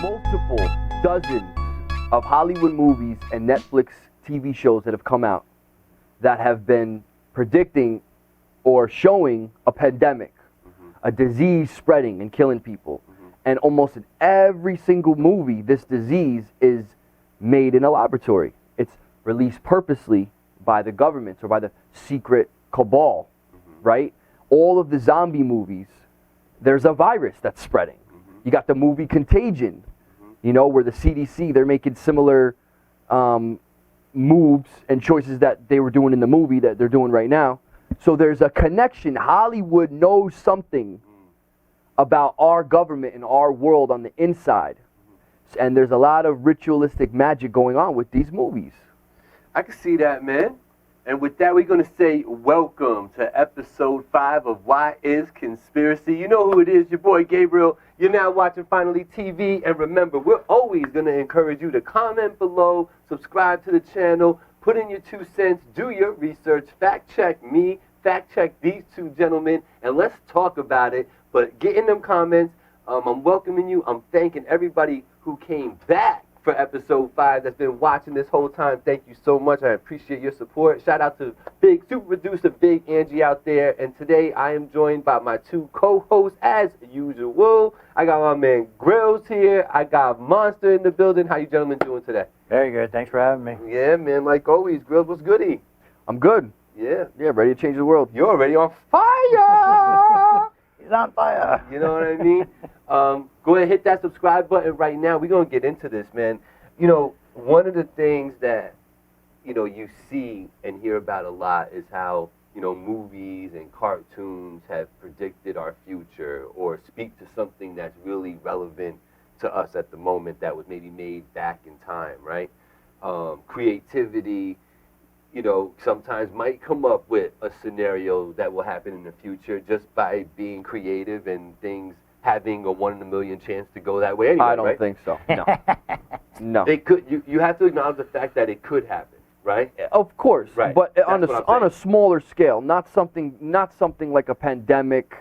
multiple dozens of Hollywood movies and Netflix TV shows that have come out that have been predicting or showing a pandemic, a disease spreading and killing people. And almost in every single movie, this disease is made in a laboratory. It's released purposely by the governments or by the secret cabal, right? All of the zombie movies, there's a virus that's spreading. You got the movie Contagion, you know, where the CDC, they're making similar moves and choices that they were doing in the movie that they're doing right now. So there's a connection. Hollywood knows something about our government and our world on the inside. And there's a lot of ritualistic magic going on with these movies. I can see that, man. And with that, we're going to say welcome to episode 5 of Why Is Conspiracy. You know who it is, your boy Gabriel. You're now watching Finally TV. And remember, we're always going to encourage you to comment below, subscribe to the channel, put in your 2 cents, do your research, fact check me, fact check these two gentlemen, and let's talk about it. But get in them comments. I'm welcoming you. I'm thanking everybody who came back for episode 5 that's been watching this whole time. Thank you so much. I appreciate your support. Shout out to Big Super Producer Big Angie out there. And today I am joined by my 2 co-hosts as usual. I got my man Grills here. I got Monster in the building. How you gentlemen doing today? Very good. Thanks for having me. Yeah, man. Like always, Grills, what's goody? I'm good. Yeah. Yeah, ready to change the world. You're already on fire. He's on fire. You know what I mean? Go ahead and hit that subscribe button right now. We're going to get into this, man. You know, one of the things that, you know, you see and hear about a lot is how, you know, movies and cartoons have predicted our future or speak to something that's really relevant to us at the moment that was maybe made back in time, right? Creativity, you know, sometimes might come up with a scenario that will happen in the future just by being creative and things having a 1 in a million chance to go that way anyway, I don't right? think so. No. No. It could. You have to acknowledge the fact that it could happen, right? Of course, Right. but That's on what I'm a smaller scale, not something like a pandemic,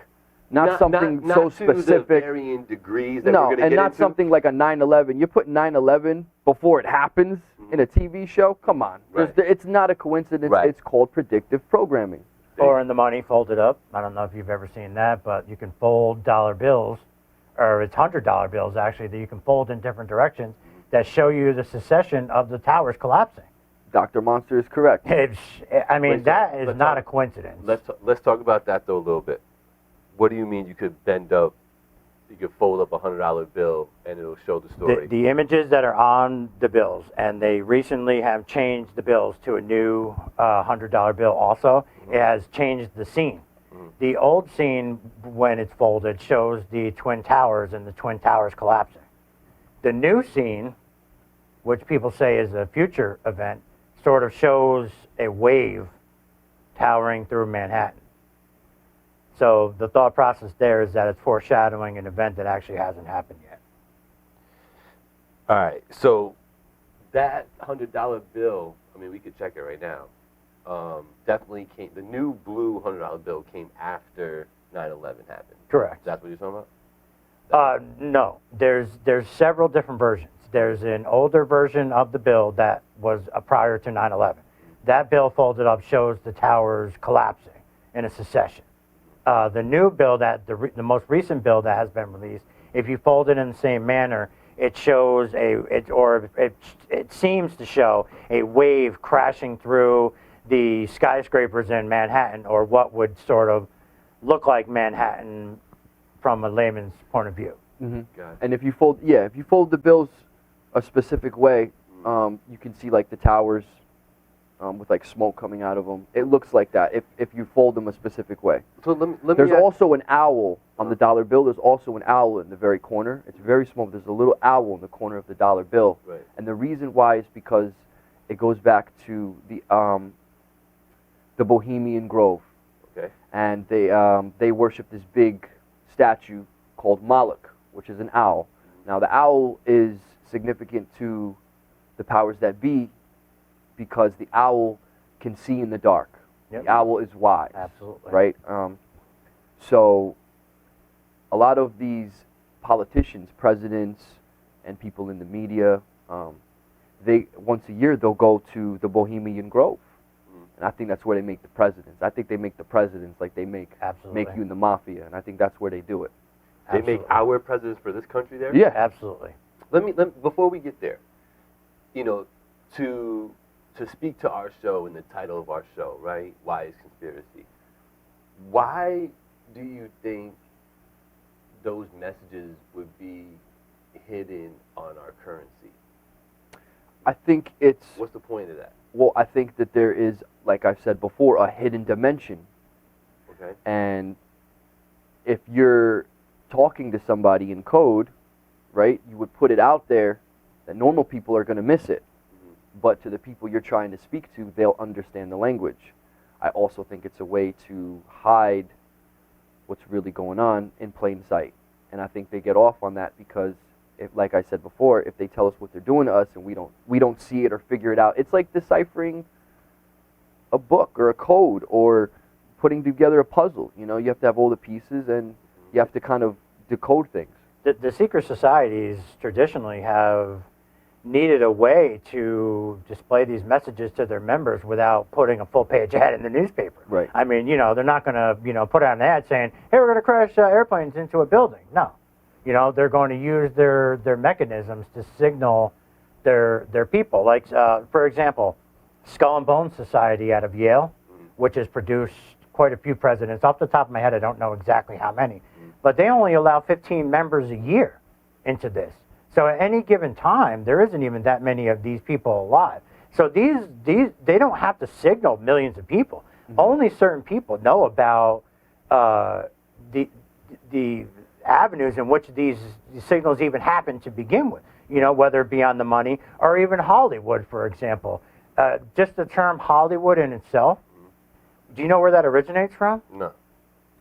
not something so to the specific. varying degrees that No, we're gonna and get not into. something like a 9/11. You put 9/11 before it happens in a TV show. Come on, Right. It's not a coincidence. Right. It's called predictive programming. Or in the money folded up. I don't know if you've ever seen that, but you can fold dollar bills, or it's $100 bills actually, that you can fold in different directions that show you the succession of the towers collapsing. Dr. Monster is correct. I mean, Wait, that so is let's not talk- a coincidence. Let's talk about that though a little bit. What do you mean you could bend up? You could fold up a $100 bill and it'll show the story. The images that are on the bills, and they recently have changed the bills to a new $100 bill also, it has changed the scene. The old scene, when it's folded, shows the Twin Towers and the Twin Towers collapsing. The new scene, which people say is a future event, sort of shows a wave towering through Manhattan. So the thought process there is that it's foreshadowing an event that actually hasn't happened yet. All right, so that $100 bill, I mean, we could check it right now. Definitely came. The new blue $100 bill came after 9/11 happened. Correct. That's what you're talking about? No, there's several different versions. There's an older version of the bill that was prior to 9/11. That bill folded up shows the towers collapsing in a succession. The new bill, that the most recent bill that has been released, if you fold it in the same manner, it shows it seems to show a wave crashing through the skyscrapers in Manhattan, or what would sort of look like Manhattan from a layman's point of view. Gotcha. And if you fold the bills a specific way, you can see like the towers with like smoke coming out of them. It looks like that if you fold them a specific way. So let me There's ask- also an owl on the dollar bill. There's also an owl in the very corner. It's very small. There's a little owl in the corner of the dollar bill. Right. And the reason why is because it goes back to the Bohemian Grove. Okay. And they worship this big statue called Moloch, which is an owl. Now the owl is significant to the powers that be because the owl can see in the dark. Yep. The owl is wise. Absolutely. Right? So a lot of these politicians, presidents, and people in the media, they once a year they'll go to the Bohemian Grove, and I think that's where they make the presidents. I think they make the presidents like they make you in the mafia, and I think that's where they do it. They make our presidents for this country there? Yeah, absolutely. Let me before we get there, you know, to speak to our show and the title of our show, right? Why is conspiracy? Why do you think those messages would be hidden on our currency? I think it's... What's the point of that? Well, I think that there is, like I've said before, a hidden dimension. Okay. And if you're talking to somebody in code, right, you would put it out there that normal people are going to miss it. But to the people you're trying to speak to, they'll understand the language. I also think it's a way to hide what's really going on in plain sight. And I think they get off on that because, if, like I said before, if they tell us what they're doing to us and we don't see it or figure it out, it's like deciphering a book or a code or putting together a puzzle. You know, you have to have all the pieces and you have to kind of decode things. The secret societies traditionally have needed a way to display these messages to their members without putting a full-page ad in the newspaper. Right. I mean, you know, they're not going to, you know, put out an ad saying, hey, we're going to crash airplanes into a building. No. You know, they're going to use their mechanisms to signal their people. Like, for example, Skull and Bones Society out of Yale, which has produced quite a few presidents. Off the top of my head, I don't know exactly how many. But they only allow 15 members a year into this. So at any given time, there isn't even that many of these people alive. So these they don't have to signal millions of people. Only certain people know about the avenues in which these signals even happen to begin with. You know, whether it be on the money or even Hollywood, for example. Just the term Hollywood in itself, do you know where that originates from? No.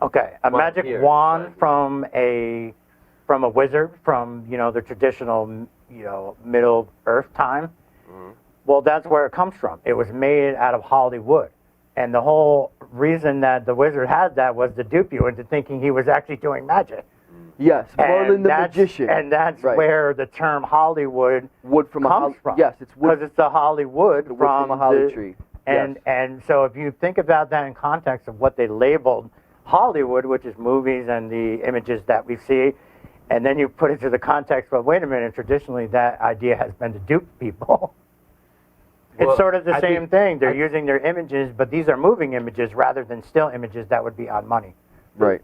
Okay, a magic wand from a wizard from, you know, the traditional, you know, Middle Earth time. Well, that's where it comes from. It was made out of Hollywood. And the whole reason that the wizard had that was to dupe you into thinking he was actually doing magic. Yes, Merlin the magician. And that's where the term Hollywood comes from. Yes, it's wood. Because it's the Hollywood from a holly tree. And so if you think about that in context of what they labeled Hollywood, which is movies and the images that we see, and then you put it to the context of, wait a minute, traditionally that idea has been to dupe people. It's sort of the same thing. They're using their images, but these are moving images rather than still images that would be on money. Right.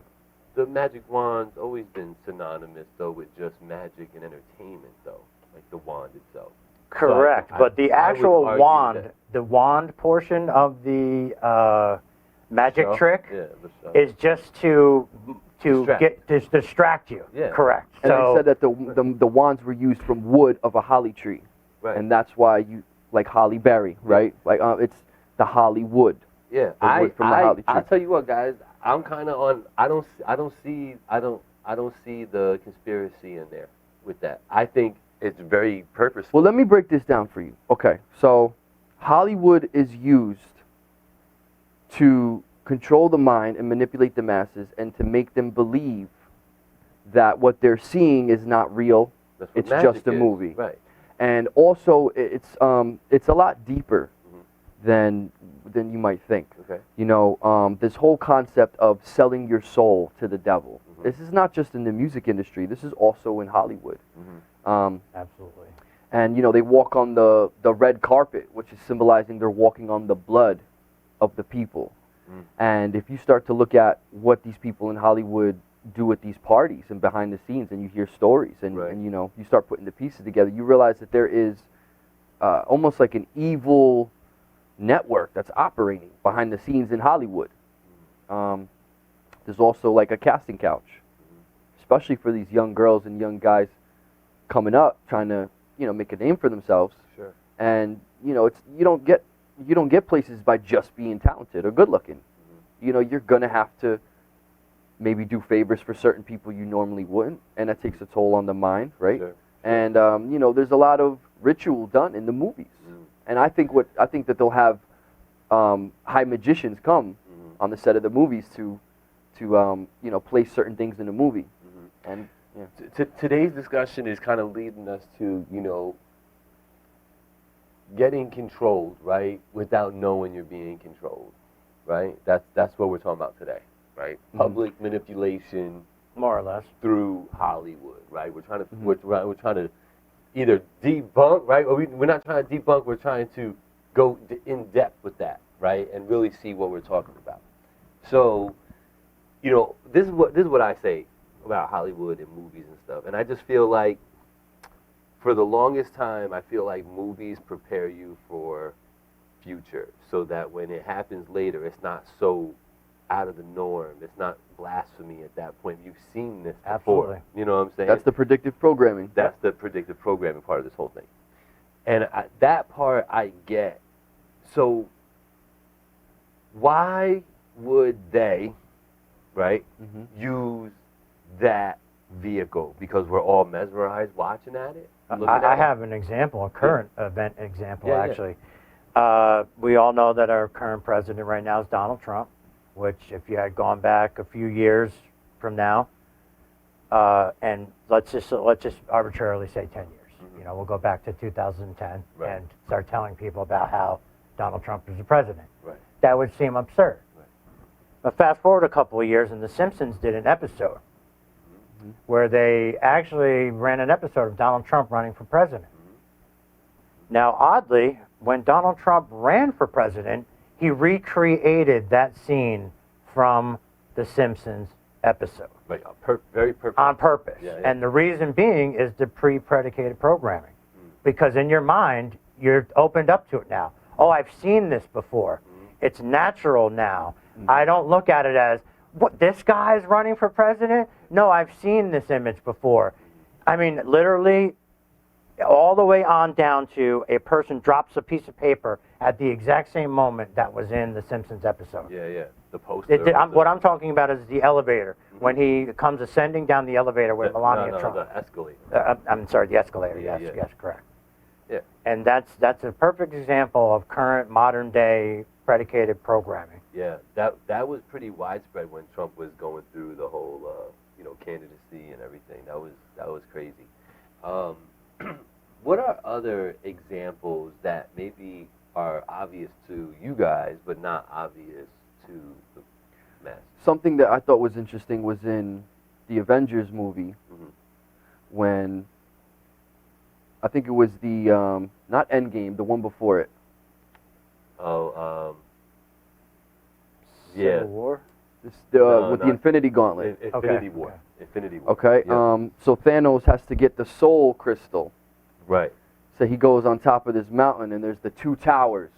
The magic wand's always been synonymous, though, with just magic and entertainment, though, like the wand itself. Correct, but the actual wand, the wand portion of the magic trick is just to distract you. Yeah. Correct. And they said that the wands were used from wood of a holly tree, and that's why you like holly berry, right? Like it's the Hollywood. Yeah, wood from the holly tree. I'll tell you what, guys. I'm kind of on. I don't see the conspiracy in there with that. I think it's very purposeful. Well, let me break this down for you. Okay, so Hollywood is used to control the mind and manipulate the masses and to make them believe that what they're seeing is not real. It's just a movie. Right. And also, it's a lot deeper than you might think. Okay. You know, this whole concept of selling your soul to the devil. This is not just in the music industry. This is also in Hollywood. Absolutely. And you know, they walk on the red carpet, which is symbolizing they're walking on the blood of the people. And if you start to look at what these people in Hollywood do at these parties and behind the scenes, and you hear stories, and you know, you start putting the pieces together, you realize that there is almost like an evil network that's operating behind the scenes in Hollywood. There's also like a casting couch, especially for these young girls and young guys coming up, trying to, you know, make a name for themselves. Sure. And you know, it's you don't get places by just being talented or good looking. You know, you're gonna have to maybe do favors for certain people you normally wouldn't, and that takes a toll on the mind, right? Sure. And you know, there's a lot of ritual done in the movies, and I think that they'll have high magicians come on the set of the movies to you know, place certain things in the movie, and Today's discussion is kind of leading us to, getting controlled, right, without knowing you're being controlled, right? That's what we're talking about today, right? Mm-hmm. Public manipulation, more or less, through Hollywood, right? We're trying to we're trying to either debunk, right, or we're not trying to debunk. We're trying to go in depth with that, right, and really see what we're talking about. So, this is what I say about Hollywood and movies and stuff, and I just feel like, for the longest time, I feel like movies prepare you for future, so that when it happens later, it's not so out of the norm. It's not blasphemy at that point. You've seen this before. Absolutely. You know what I'm saying? That's the predictive programming. That's the predictive programming part of this whole thing. And that part I get. So why would they, right, use that vehicle? Because we're all mesmerized watching at it? I have an example, a current event example, Yeah, actually. We all know that our current president right now is Donald Trump, which if you had gone back a few years from now, and let's just arbitrarily say 10 years. We'll go back to 2010 and start telling people about how Donald Trump is the president. Right. That would seem absurd. Right. But fast forward a couple of years, and The Simpsons did an episode where they actually ran an episode of Donald Trump running for president. Now, oddly, when Donald Trump ran for president, he recreated that scene from The Simpsons episode. Right. Very purposeful. On purpose. Yeah. And the reason being is the pre-predicated programming. Because in your mind, you're opened up to it now. Oh, I've seen this before. It's natural now. I don't look at it as, what, this guy's running for president? No, I've seen this image before. I mean, literally, all the way on down to a person drops a piece of paper at the exact same moment that was in the Simpsons episode. Yeah. The poster. What I'm talking about is the elevator. When he comes ascending down the elevator with Melania Trump. The escalator. I'm sorry, the escalator. Yeah, Yes, yeah. yes, correct. Yeah. And that's a perfect example of current modern day predicated programming. Yeah, that was pretty widespread when Trump was going through the whole, candidacy and everything. That was crazy. What are other examples that maybe are obvious to you guys, but not obvious to the masses? Something that I thought was interesting was in the Avengers movie, when I think it was the not Endgame, the one before it. Civil War? With No, the Infinity Gauntlet. Infinity War. Okay. Infinity War. Okay. Yeah. So Thanos has to get the Soul Crystal. Right. So he goes on top of this mountain, and there's the two towers.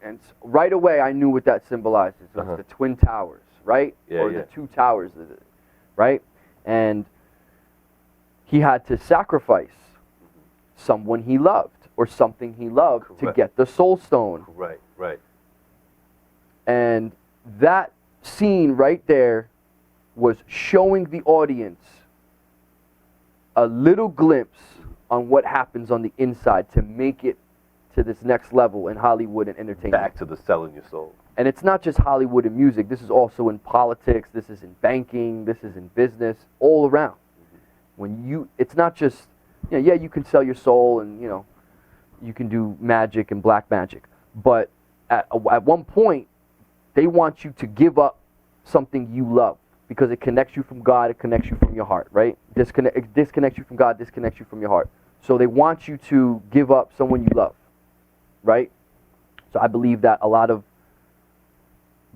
And right away, I knew what that symbolizes. It's the Twin Towers, right? Yeah, or yeah. the two towers, right? And he had to sacrifice someone he loved or something he loved to get the Soul Stone. Right. And that scene right there was showing the audience a little glimpse on what happens on the inside to make it to this next level in Hollywood and entertainment. Back to the selling your soul. And it's not just Hollywood and music. This is also in politics. This is in banking. This is in business. All around. It's not just, you can sell your soul and, you can do magic and black magic. But at one point, they want you to give up something you love because it connects you from God. It connects you from your heart, right? It disconnects you from God. Disconnects you from your heart. So they want you to give up someone you love, right? So I believe that a lot of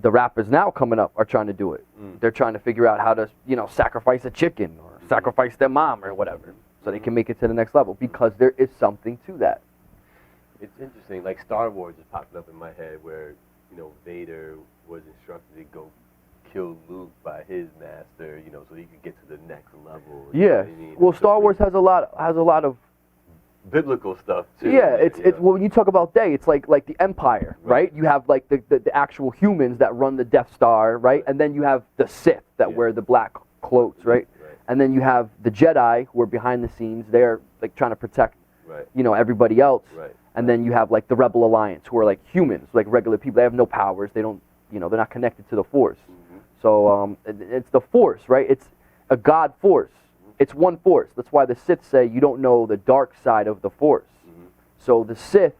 the rappers now coming up are trying to do it. They're trying to figure out how to, sacrifice a chicken or sacrifice their mom or whatever so they can make it to the next level because there is something to that. It's interesting. Like Star Wars just popped up in my head where, Vader was instructed to go kill Luke by his master, so he could get to the next level. You know Yeah. what I mean? Well, Star Wars has a lot of biblical stuff too. Yeah, it's well, when you talk about it's like the Empire, right? You have like the actual humans that run the Death Star, right? And then you have the Sith that wear the black cloaks, right? And then you have the Jedi who are behind the scenes. They're like trying to protect, everybody else. Right. And then you have like the Rebel Alliance who are like humans, like regular people. They have no powers. They don't, they're not connected to the Force. So it's the Force, right? a God force. It's one force. That's why the Sith say you don't know the dark side of the force. So the Sith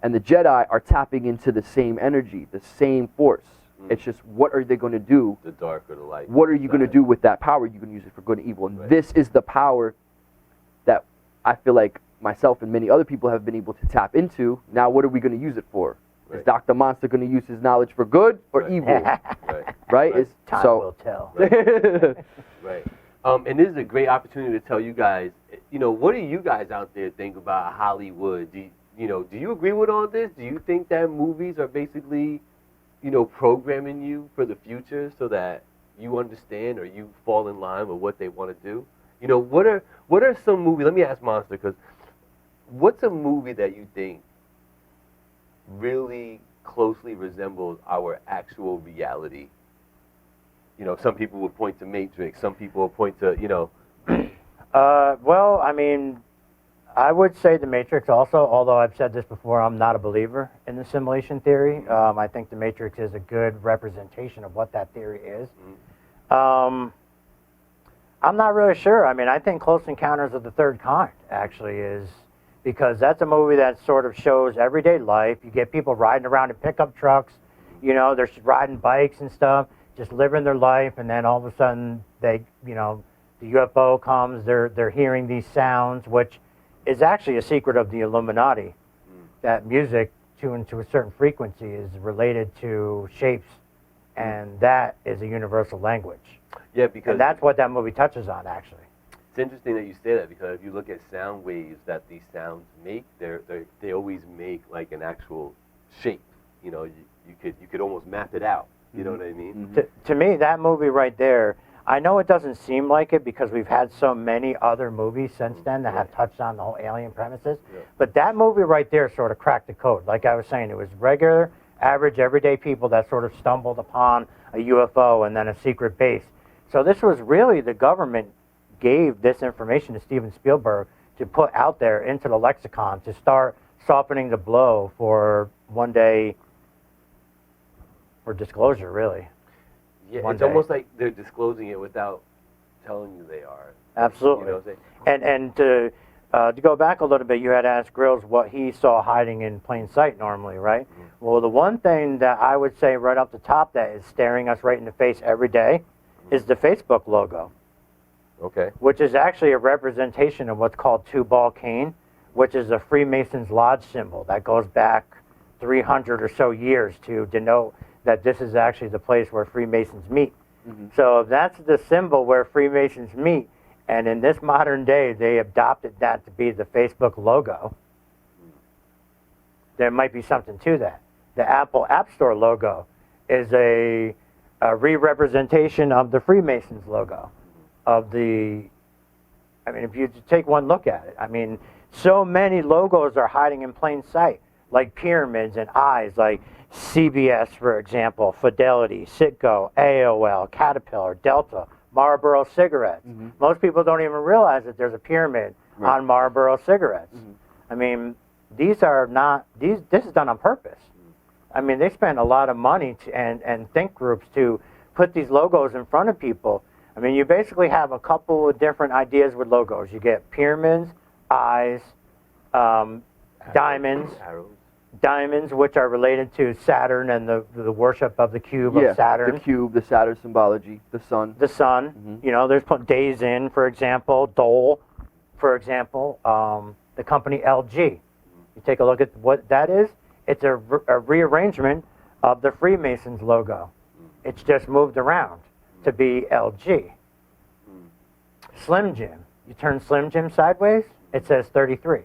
and the Jedi are tapping into the same energy, the same force. It's just, what are they going to do? The dark or the light. What are you going to do with that power? You're going to use it for good and evil. And this is the power that I feel like myself and many other people have been able to tap into. Now, what are we going to use it for? Is Dr. Monster going to use his knowledge for good or evil? Right? It's, Time so, will tell. Right. And this is a great opportunity to tell you guys, you know, what do you guys out there think about Hollywood? Do you agree with all this? Do you think that movies are basically, you know, programming you for the future so that you understand or you fall in line with what they want to do? You know, what are some movies? Let me ask Monster, because what's a movie that you think really closely resembles our actual reality? You know, some people would point to Matrix. Some people would point to, you know. Well, I mean, I would say The Matrix also, although I've said this before, I'm not a believer in the simulation theory. I think The Matrix is a good representation of what that theory is. I'm not really sure. I mean, I think Close Encounters of the Third Kind actually is, because that's a movie that sort of shows everyday life. You get people riding around in pickup trucks, you know, they're riding bikes and stuff, just living their life, and then all of a sudden they, you know, the UFO comes, they're hearing these sounds, which is actually a secret of the Illuminati, that music tuned to a certain frequency is related to shapes, and that is a universal language. Yeah, because... And that's what that movie touches on, actually. It's interesting that you say that, because if you look at sound waves that these sounds make, they always make like an actual shape. You know, you could almost map it out. You know what I mean? To me, that movie right there, I know it doesn't seem like it because we've had so many other movies since then that have touched on the whole alien premises, but that movie right there sort of cracked the code. Like I was saying, it was regular, average, everyday people that sort of stumbled upon a UFO and then a secret base. So this was really, the government gave this information to Steven Spielberg to put out there into the lexicon to start softening the blow for one day, for disclosure, really. Yeah, One it's day. almost like they're disclosing it without telling you they are. Absolutely. You know what I'm saying? And to go back a little bit, you had asked Grills what he saw hiding in plain sight normally, right? Well, the one thing that I would say right off the top that is staring us right in the face every day is the Facebook logo. Okay. Which is actually a representation of what's called two-ball cane, which is a Freemasons Lodge symbol that goes back 300 or so years to denote that this is actually the place where Freemasons meet. So if that's the symbol where Freemasons meet, and in this modern day they adopted that to be the Facebook logo, there might be something to that. The Apple App Store logo is a re-representation of the Freemasons logo. Of the, I mean, if you take one look at it, I mean, so many logos are hiding in plain sight, like pyramids and eyes, like CBS, for example, Fidelity, Citgo, AOL, Caterpillar, Delta, Marlboro cigarettes. Most people don't even realize that there's a pyramid on Marlboro cigarettes. I mean, these are not, this is done on purpose. I mean, they spend a lot of money and think groups to put these logos in front of people. I mean, you basically have a couple of different ideas with logos. You get pyramids, eyes, diamonds, diamonds, which are related to Saturn and the worship of the cube of Saturn. The cube, the Saturn symbology, the sun. The sun. You know, there's days in, for example, Dole, for example, the company LG. You take a look at what that is. It's a rearrangement of the Freemasons logo. It's just moved around to be LG. Slim Jim. You turn Slim Jim sideways, it says 33.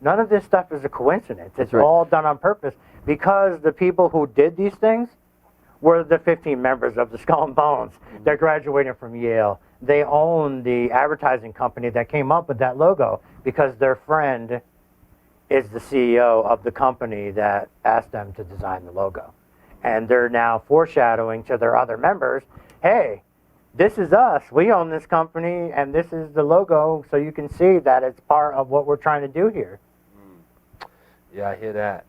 None of this stuff is a coincidence. It's all done on purpose because the people who did these things were the 15 members of the Skull and Bones. They're graduating from Yale. They own the advertising company that came up with that logo because their friend is the CEO of the company that asked them to design the logo. And they're now foreshadowing to their other members, hey, this is us. We own this company, and this is the logo, so you can see that it's part of what we're trying to do here. Yeah, I hear that.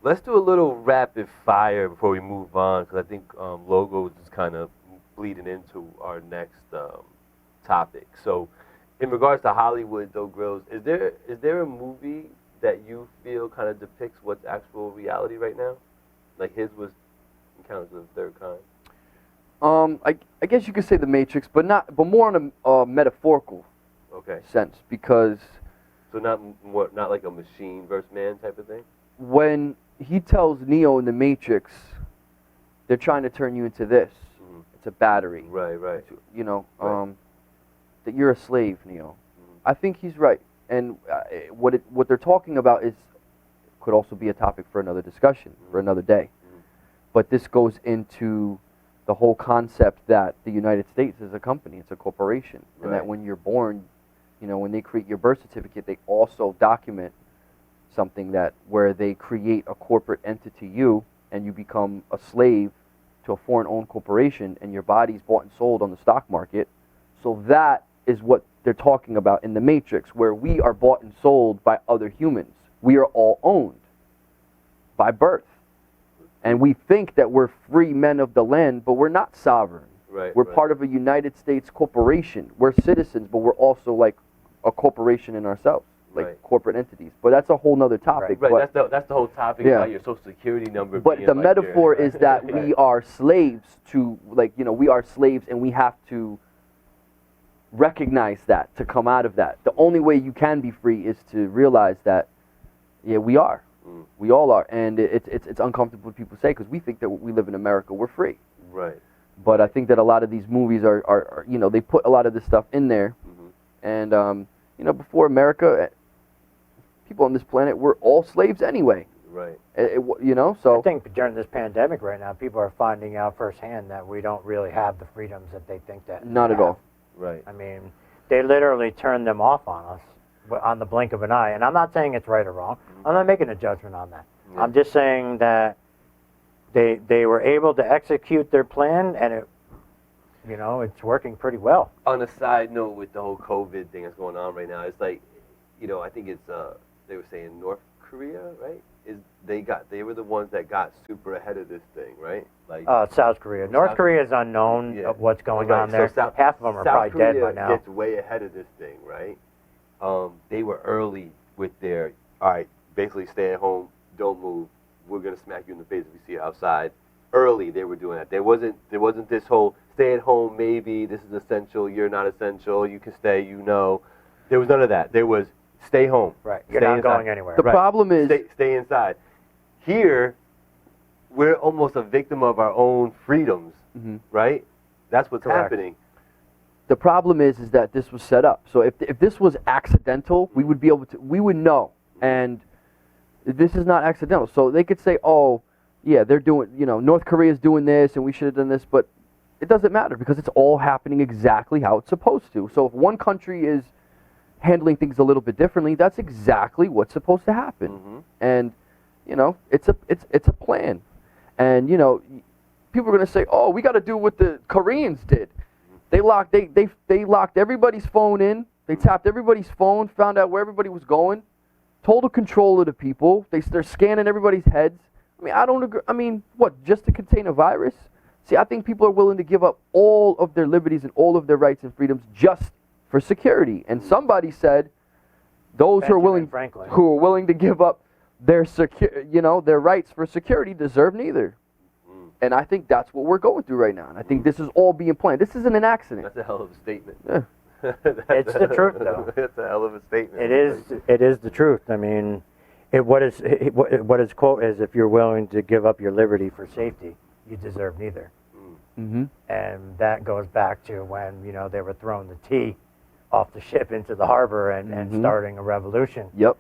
Let's do a little rapid fire before we move on, because I think logos is kind of bleeding into our next topic. So, in regards to Hollywood, though, Grills, is there a movie that you feel kind of depicts what's actual reality right now? Like his was Encounters of the Third Kind. I guess you could say The Matrix, but more on a metaphorical sense, because so not like a machine versus man type of thing. When he tells Neo in The Matrix, they're trying to turn you into this. Mm-hmm. It's a battery. Right. You know, that you're a slave, Neo. Mm-hmm. I think he's right, and what they're talking about could also be a topic for another discussion, for another day. Mm-hmm. But this goes into the whole concept that the United States is a company, it's a corporation, and that when you're born, you know, when they create your birth certificate, they also document something where they create a corporate entity, you, and you become a slave to a foreign-owned corporation, and your body's bought and sold on the stock market. So that is what they're talking about in The Matrix, where we are bought and sold by other humans. We are all owned by birth. And we think that we're free men of the land, but we're not sovereign. We're part of a United States corporation. We're citizens, but we're also like a corporation in ourselves, like corporate entities. But that's a whole nother topic. Right. That's the whole topic about your social security number. But the metaphor is that we are slaves to, we are slaves, and we have to recognize that to come out of that. The only way you can be free is to realize that, we are. We all are, and it's uncomfortable what people say, because we think that we live in America, we're free. Right. But I think that a lot of these movies are they put a lot of this stuff in there, and before America, people on this planet were all slaves anyway. Right. So I think during this pandemic right now, people are finding out firsthand that we don't really have the freedoms that they think that. Not at all. Right. I mean, they literally turned them off on us on the blink of an eye. And I'm not saying it's right or wrong. I'm not making a judgment on that. Yeah. I'm just saying that they were able to execute their plan, and it's working pretty well. On a side note, with the whole COVID thing that's going on right now, it's like, I think it's they were saying North Korea, right? They were the ones that got super ahead of this thing, right? Like South Korea. North Korea is unknown of what's going on there. So half of them are probably dead by now. South Korea gets way ahead of this thing, right? They were early with their, all right, basically stay at home, don't move. We're gonna smack you in the face if we see you outside. Early, they were doing that. There wasn't this whole stay at home. Maybe this is essential. You're not essential. You can stay. There was none of that. There was stay home. Right. You're not going anywhere. The problem is stay inside. Here, we're almost a victim of our own freedoms, right? That's what's happening. The problem is that this was set up. So if this was accidental, we would know. And this is not accidental. So they could say, oh, yeah, they're doing, North Korea's doing this and we should have done this, but it doesn't matter, because it's all happening exactly how it's supposed to. So if one country is handling things a little bit differently, that's exactly what's supposed to happen. And, it's a plan. And, people are going to say, oh, we got to do what the Koreans did. They locked everybody's phone in. They tapped everybody's phone, found out where everybody was going, total control of the people. They're scanning everybody's heads. I mean, I don't agree. I mean, what, just to contain a virus? See, I think people are willing to give up all of their liberties and all of their rights and freedoms just for security. And somebody said those who are willing to give up their their rights for security deserve neither. And I think that's what we're going through right now. And I think this is all being planned. This isn't an accident. That's a hell of a statement. Yeah. It's the truth, though. It's a hell of a statement. It is the truth. I mean, what his quote is, if you're willing to give up your liberty for safety, you deserve neither. And that goes back to when, they were throwing the tea off the ship into the harbor and starting a revolution. Yep.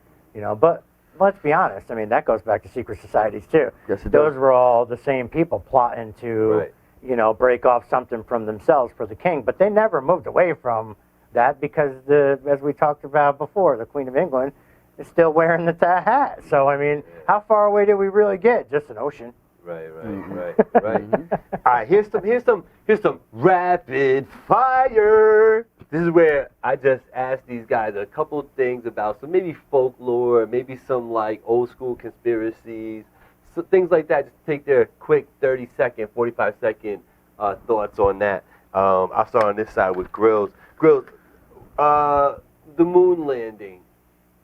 But let's be honest. I mean, that goes back to secret societies, too. Yes, it Those does. were all the same people plotting to, break off something from themselves for the king. But they never moved away from that, because, as we talked about before, the Queen of England is still wearing the hat. So, I mean, how far away did we really get? Just an ocean. Right. All right, here's some rapid fire. This is where I just asked these guys a couple things about some maybe folklore, maybe some like old school conspiracies, so things like that. Just take their quick 30-second, 45-second thoughts on that. I'll start on this side with Grills. Grills, the moon landing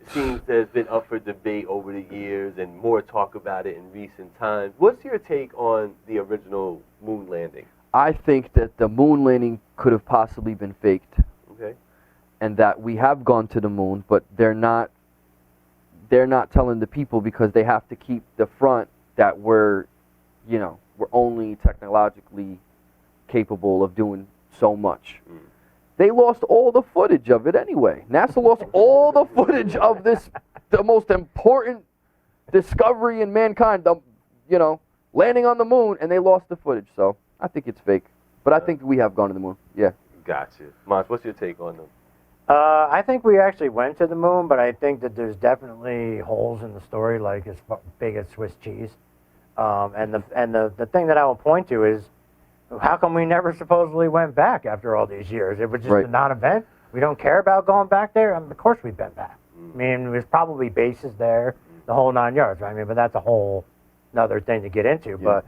seems to have been up for debate over the years and more talk about it in recent times. What's your take on the original moon landing? I think that the moon landing could have possibly been faked. Okay. And that we have gone to the moon, but they're not telling the people because they have to keep the front that we're only technologically capable of doing so much. They lost all the footage of it anyway. NASA lost all the footage of the most important discovery in mankind, landing on the moon, and they lost the footage. So I think it's fake. But I think we have gone to the moon. Yeah. Gotcha. Mons, what's your take on them? I think we actually went to the moon, but I think that there's definitely holes in the story, like as big as Swiss cheese. And the thing that I will point to is, how come we never supposedly went back after all these years? It was just a non-event. We don't care about going back there. Of course we've been back. I mean, there's probably bases there, the whole 9 yards. Right? I mean, but that's a whole another thing to get into. Yeah. But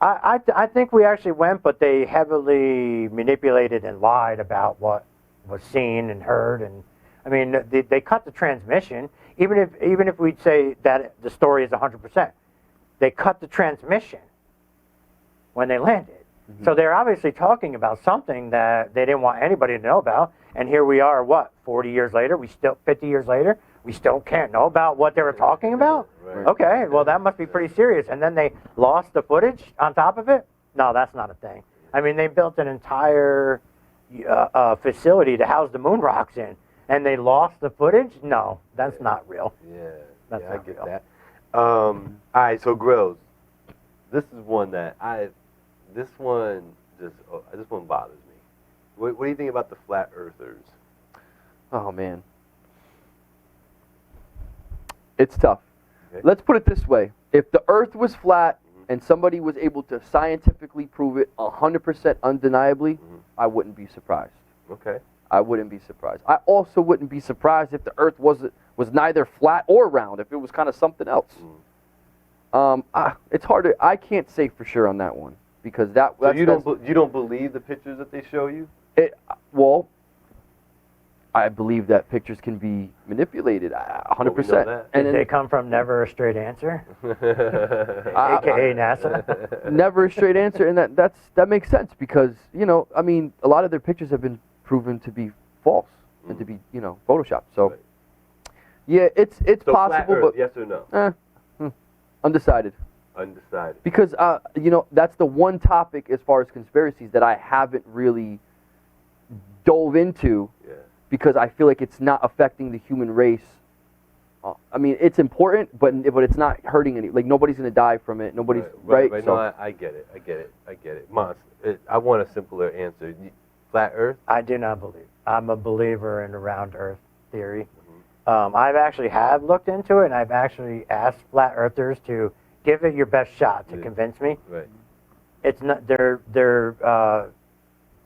I think we actually went, but they heavily manipulated and lied about what was seen and heard. And I mean, they cut the transmission. Even if we'd say that the story is 100%, they cut the transmission when they landed. So they're obviously talking about something that they didn't want anybody to know about. And here we are, 40 years later? 50 years later? We still can't know about what they were talking about? Right. Okay, well, that must be pretty serious. And then they lost the footage on top of it? No, that's not a thing. I mean, they built an entire facility to house the moon rocks in. And they lost the footage? No, that's not real. Yeah, that's I get real. That. All right, so Grills, this is one that this one bothers me. What do you think about the flat earthers? Oh man, it's tough. Okay. Let's put it this way: if the Earth was flat and somebody was able to scientifically prove it 100% undeniably, I wouldn't be surprised. Okay. I wouldn't be surprised. I also wouldn't be surprised if the Earth was neither flat or round. If it was kind of something else. It's hard to. I can't say for sure on that one. Because so you don't believe the pictures that they show you? Well, I believe that pictures can be manipulated 100%. And they come from Never a Straight Answer, aka NASA. Never a straight answer, and that makes sense because I mean a lot of their pictures have been proven to be false and to be photoshopped. So yeah, it's so possible, flat Earth, but yes or no? Undecided. Undecided. Because, that's the one topic as far as conspiracies that I haven't really dove into because I feel like it's not affecting the human race. I mean, it's important, but it's not hurting any. Like, nobody's going to die from it. Nobody's, right? So, no, I get it. Mons, I want a simpler answer. Flat Earth? I do not believe. I'm a believer in the round Earth theory. I've actually looked into it, and I've actually asked flat earthers to give it your best shot to convince me. Right. It's not their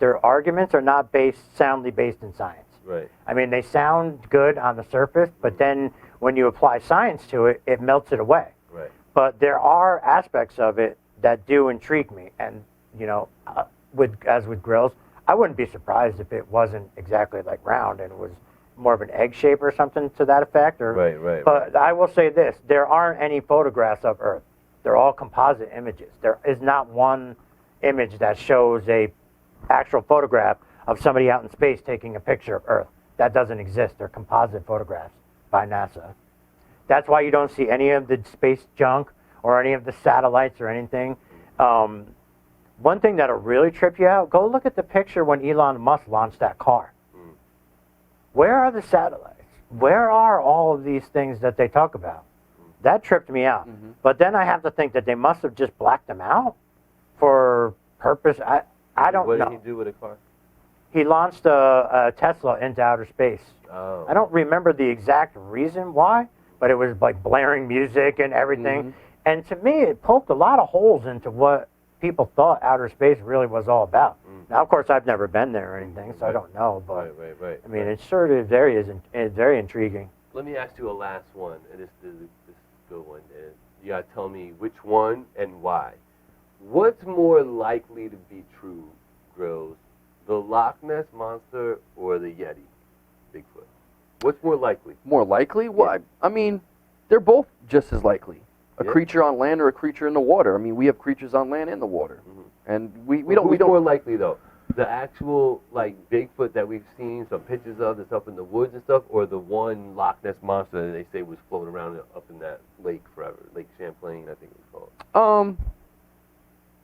arguments are not soundly based in science. Right. I mean, they sound good on the surface, but then when you apply science to it, it melts it away. Right. But there are aspects of it that do intrigue me, and as with Grills, I wouldn't be surprised if it wasn't exactly like round and it was more of an egg shape or something to that effect. Right. But I will say this, there aren't any photographs of Earth. They're all composite images. There is not one image that shows a actual photograph of somebody out in space taking a picture of Earth. That doesn't exist. They're composite photographs by NASA. That's why you don't see any of the space junk or any of the satellites or anything. One thing that'll really trip you out, go look at the picture when Elon Musk launched that car. Where are the satellites? Where are all of these things that they talk about? That tripped me out. But then I have to think that they must have just blacked them out for purpose. I don't know. What did he do with a car? He launched a Tesla into outer space. Oh. I don't remember the exact reason why, but it was like blaring music and everything. And to me, it poked a lot of holes into what people thought outer space really was all about. Now, of course, I've never been there or anything, so I don't know. But right. I mean, it's sort of very intriguing. Let me ask you a last one, and this is a good one. You gotta tell me which one and why. What's more likely to be true, Grills? The Loch Ness Monster or the Yeti, Bigfoot? What's more likely? More likely? Well, I mean, they're both just as likely. A creature on land or a creature in the water. I mean, we have creatures on land and the water, and we don't. Who's more likely though? The actual like Bigfoot that we've seen some pictures of that's up in the woods and stuff, or the one Loch Ness Monster that they say was floating around up in that lake forever, Lake Champlain, I think it was called.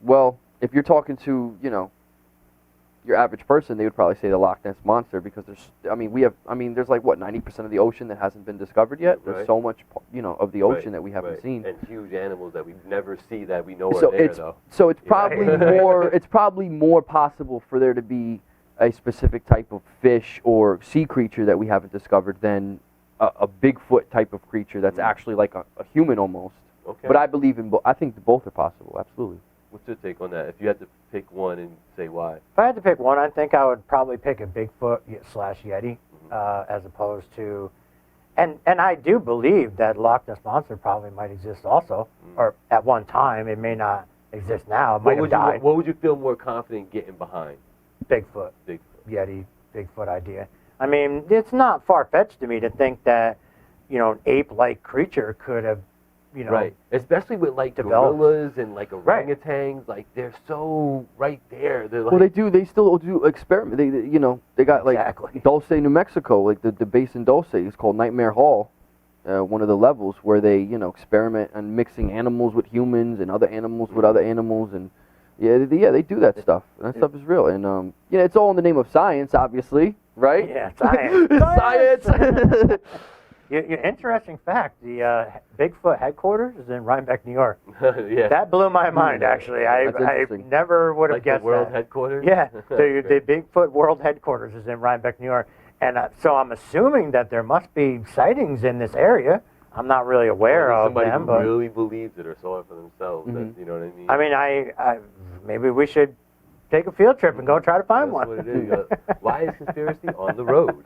Well, if you're talking to, your average person, they would probably say the Loch Ness Monster because there's like what 90% of the ocean that hasn't been discovered yet. There's so much, of the ocean that we haven't seen, and huge animals that we never see that we know are there though. So it's probably more. It's probably more possible for there to be a specific type of fish or sea creature that we haven't discovered than a Bigfoot type of creature that's actually like a human almost. Okay. But I believe in both. I think both are possible. Absolutely. What's your take on that? If you had to pick one and say why? If I had to pick one, I think I would probably pick a Bigfoot / Yeti, as opposed to, and I do believe that Loch Ness Monster probably might exist also, or at one time. It may not exist now. It might have died. What would you feel more confident getting behind? Bigfoot. Yeti, Bigfoot idea. I mean, it's not far-fetched to me to think that, an ape-like creature could have, right. Especially with like gorillas and like orangutans, like they're so right there. They're like, well, they still do experiment. They got like Dulce, New Mexico, like the base in Dulce is called Nightmare Hall, one of the levels where they experiment on mixing animals with humans and other animals with other animals, and they do that stuff. And that stuff is real, and it's all in the name of science, obviously, right? Yeah, science. Science. Interesting fact, the Bigfoot headquarters is in Rhinebeck, New York. Yeah. That blew my mind, actually. I never would have like guessed the world that. headquarters? Yeah, the Bigfoot world headquarters is in Rhinebeck, New York. And so I'm assuming that there must be sightings in this area. I'm not really aware of them. Somebody who really believes it or saw it for themselves. You know what I mean? I mean, I maybe we should take a field trip and go try to find one. That's what it is. Why is conspiracy on the road?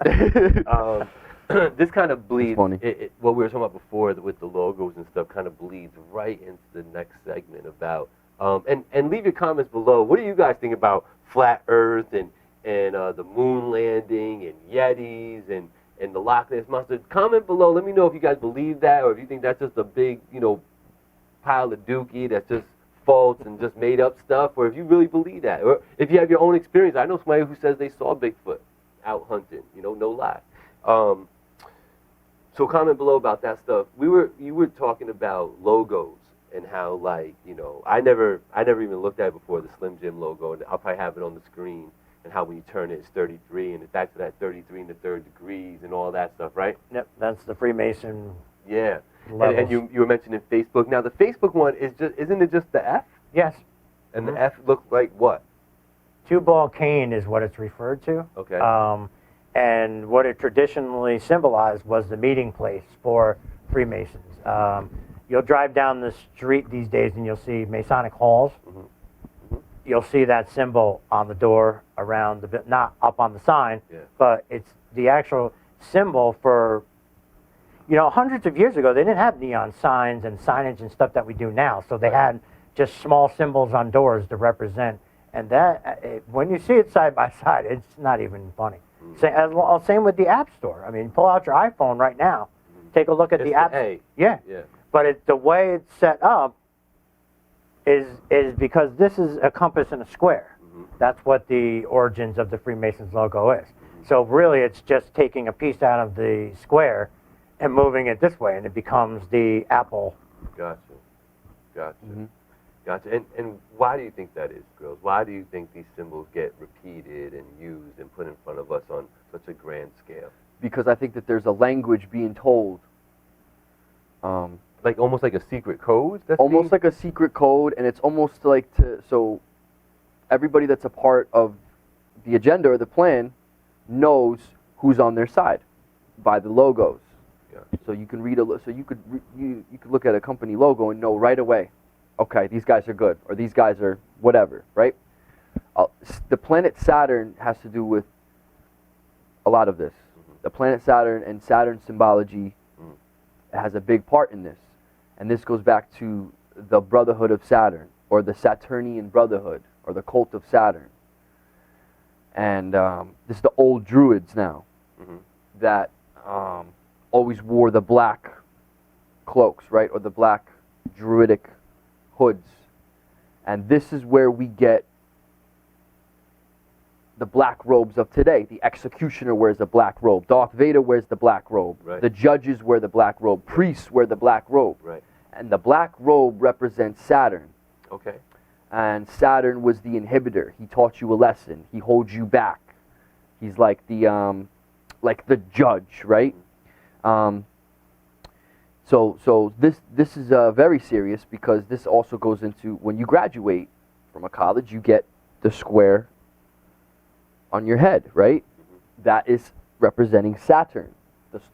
This kind of bleeds, what we were talking about before with the logos and stuff kind of bleeds right into the next segment about, and leave your comments below. What do you guys think about flat Earth and the moon landing and Yetis and the Loch Ness Monster? Comment below. Let me know if you guys believe that or if you think that's just a big, pile of dookie that's just false and just made up stuff, or if you really believe that, or if you have your own experience. I know somebody who says they saw Bigfoot out hunting, no lie. So comment below about that stuff. You were talking about logos and how I never even looked at it before, the Slim Jim logo, and I'll probably have it on the screen, and how when you turn it, it's 33, and it's back to that 33 and the third degrees and all that stuff, right? Yep, that's the Freemason. Yeah. And you were mentioning Facebook. Now the Facebook one isn't it just the F? Yes. And the F looks like what? Two-ball cane is what it's referred to. Okay. And what it traditionally symbolized was the meeting place for Freemasons. You'll drive down the street these days and you'll see Masonic halls. You'll see that symbol on the door around not up on the sign, but it's the actual symbol for, hundreds of years ago, they didn't have neon signs and signage and stuff that we do now. So they had just small symbols on doors to represent. And when you see it side by side, it's not even funny. Same with the App Store. I mean, pull out your iPhone right now. Take a look at the app. Yeah. But the way it's set up is because this is a compass and a square. That's what the origins of the Freemasons logo is. So really, it's just taking a piece out of the square and moving it this way, and it becomes the apple. Gotcha. Gotcha. And why do you think that is, girls? Why do you think these symbols get repeated and used and put in front of us on such a grand scale? Because I think that there's a language being told. Like almost like a secret code? Almost like a secret code, and it's almost like so everybody that's a part of the agenda or the plan knows who's on their side by the logos. Gotcha. So you can read you could look at a company logo and know right away, okay, these guys are good, or these guys are whatever, right? The planet Saturn has to do with a lot of this. The planet Saturn and Saturn symbology has a big part in this. And this goes back to the Brotherhood of Saturn. or the Saturnian Brotherhood, or the cult of Saturn. And this is the old Druids now that always wore the black cloaks, right, or the black Druidic hoods. And this is where we get the black robes of today. The executioner wears a black robe. Darth Vader wears the black robe. Right. The judges wear the black robe. Priests wear the black robe. Right. And the black robe represents Saturn. Okay. And Saturn was the inhibitor. He taught you a lesson. He holds you back. He's like the judge, right? So this is very serious, because this also goes into when you graduate from a college, you get the square on your head, right? That is representing Saturn.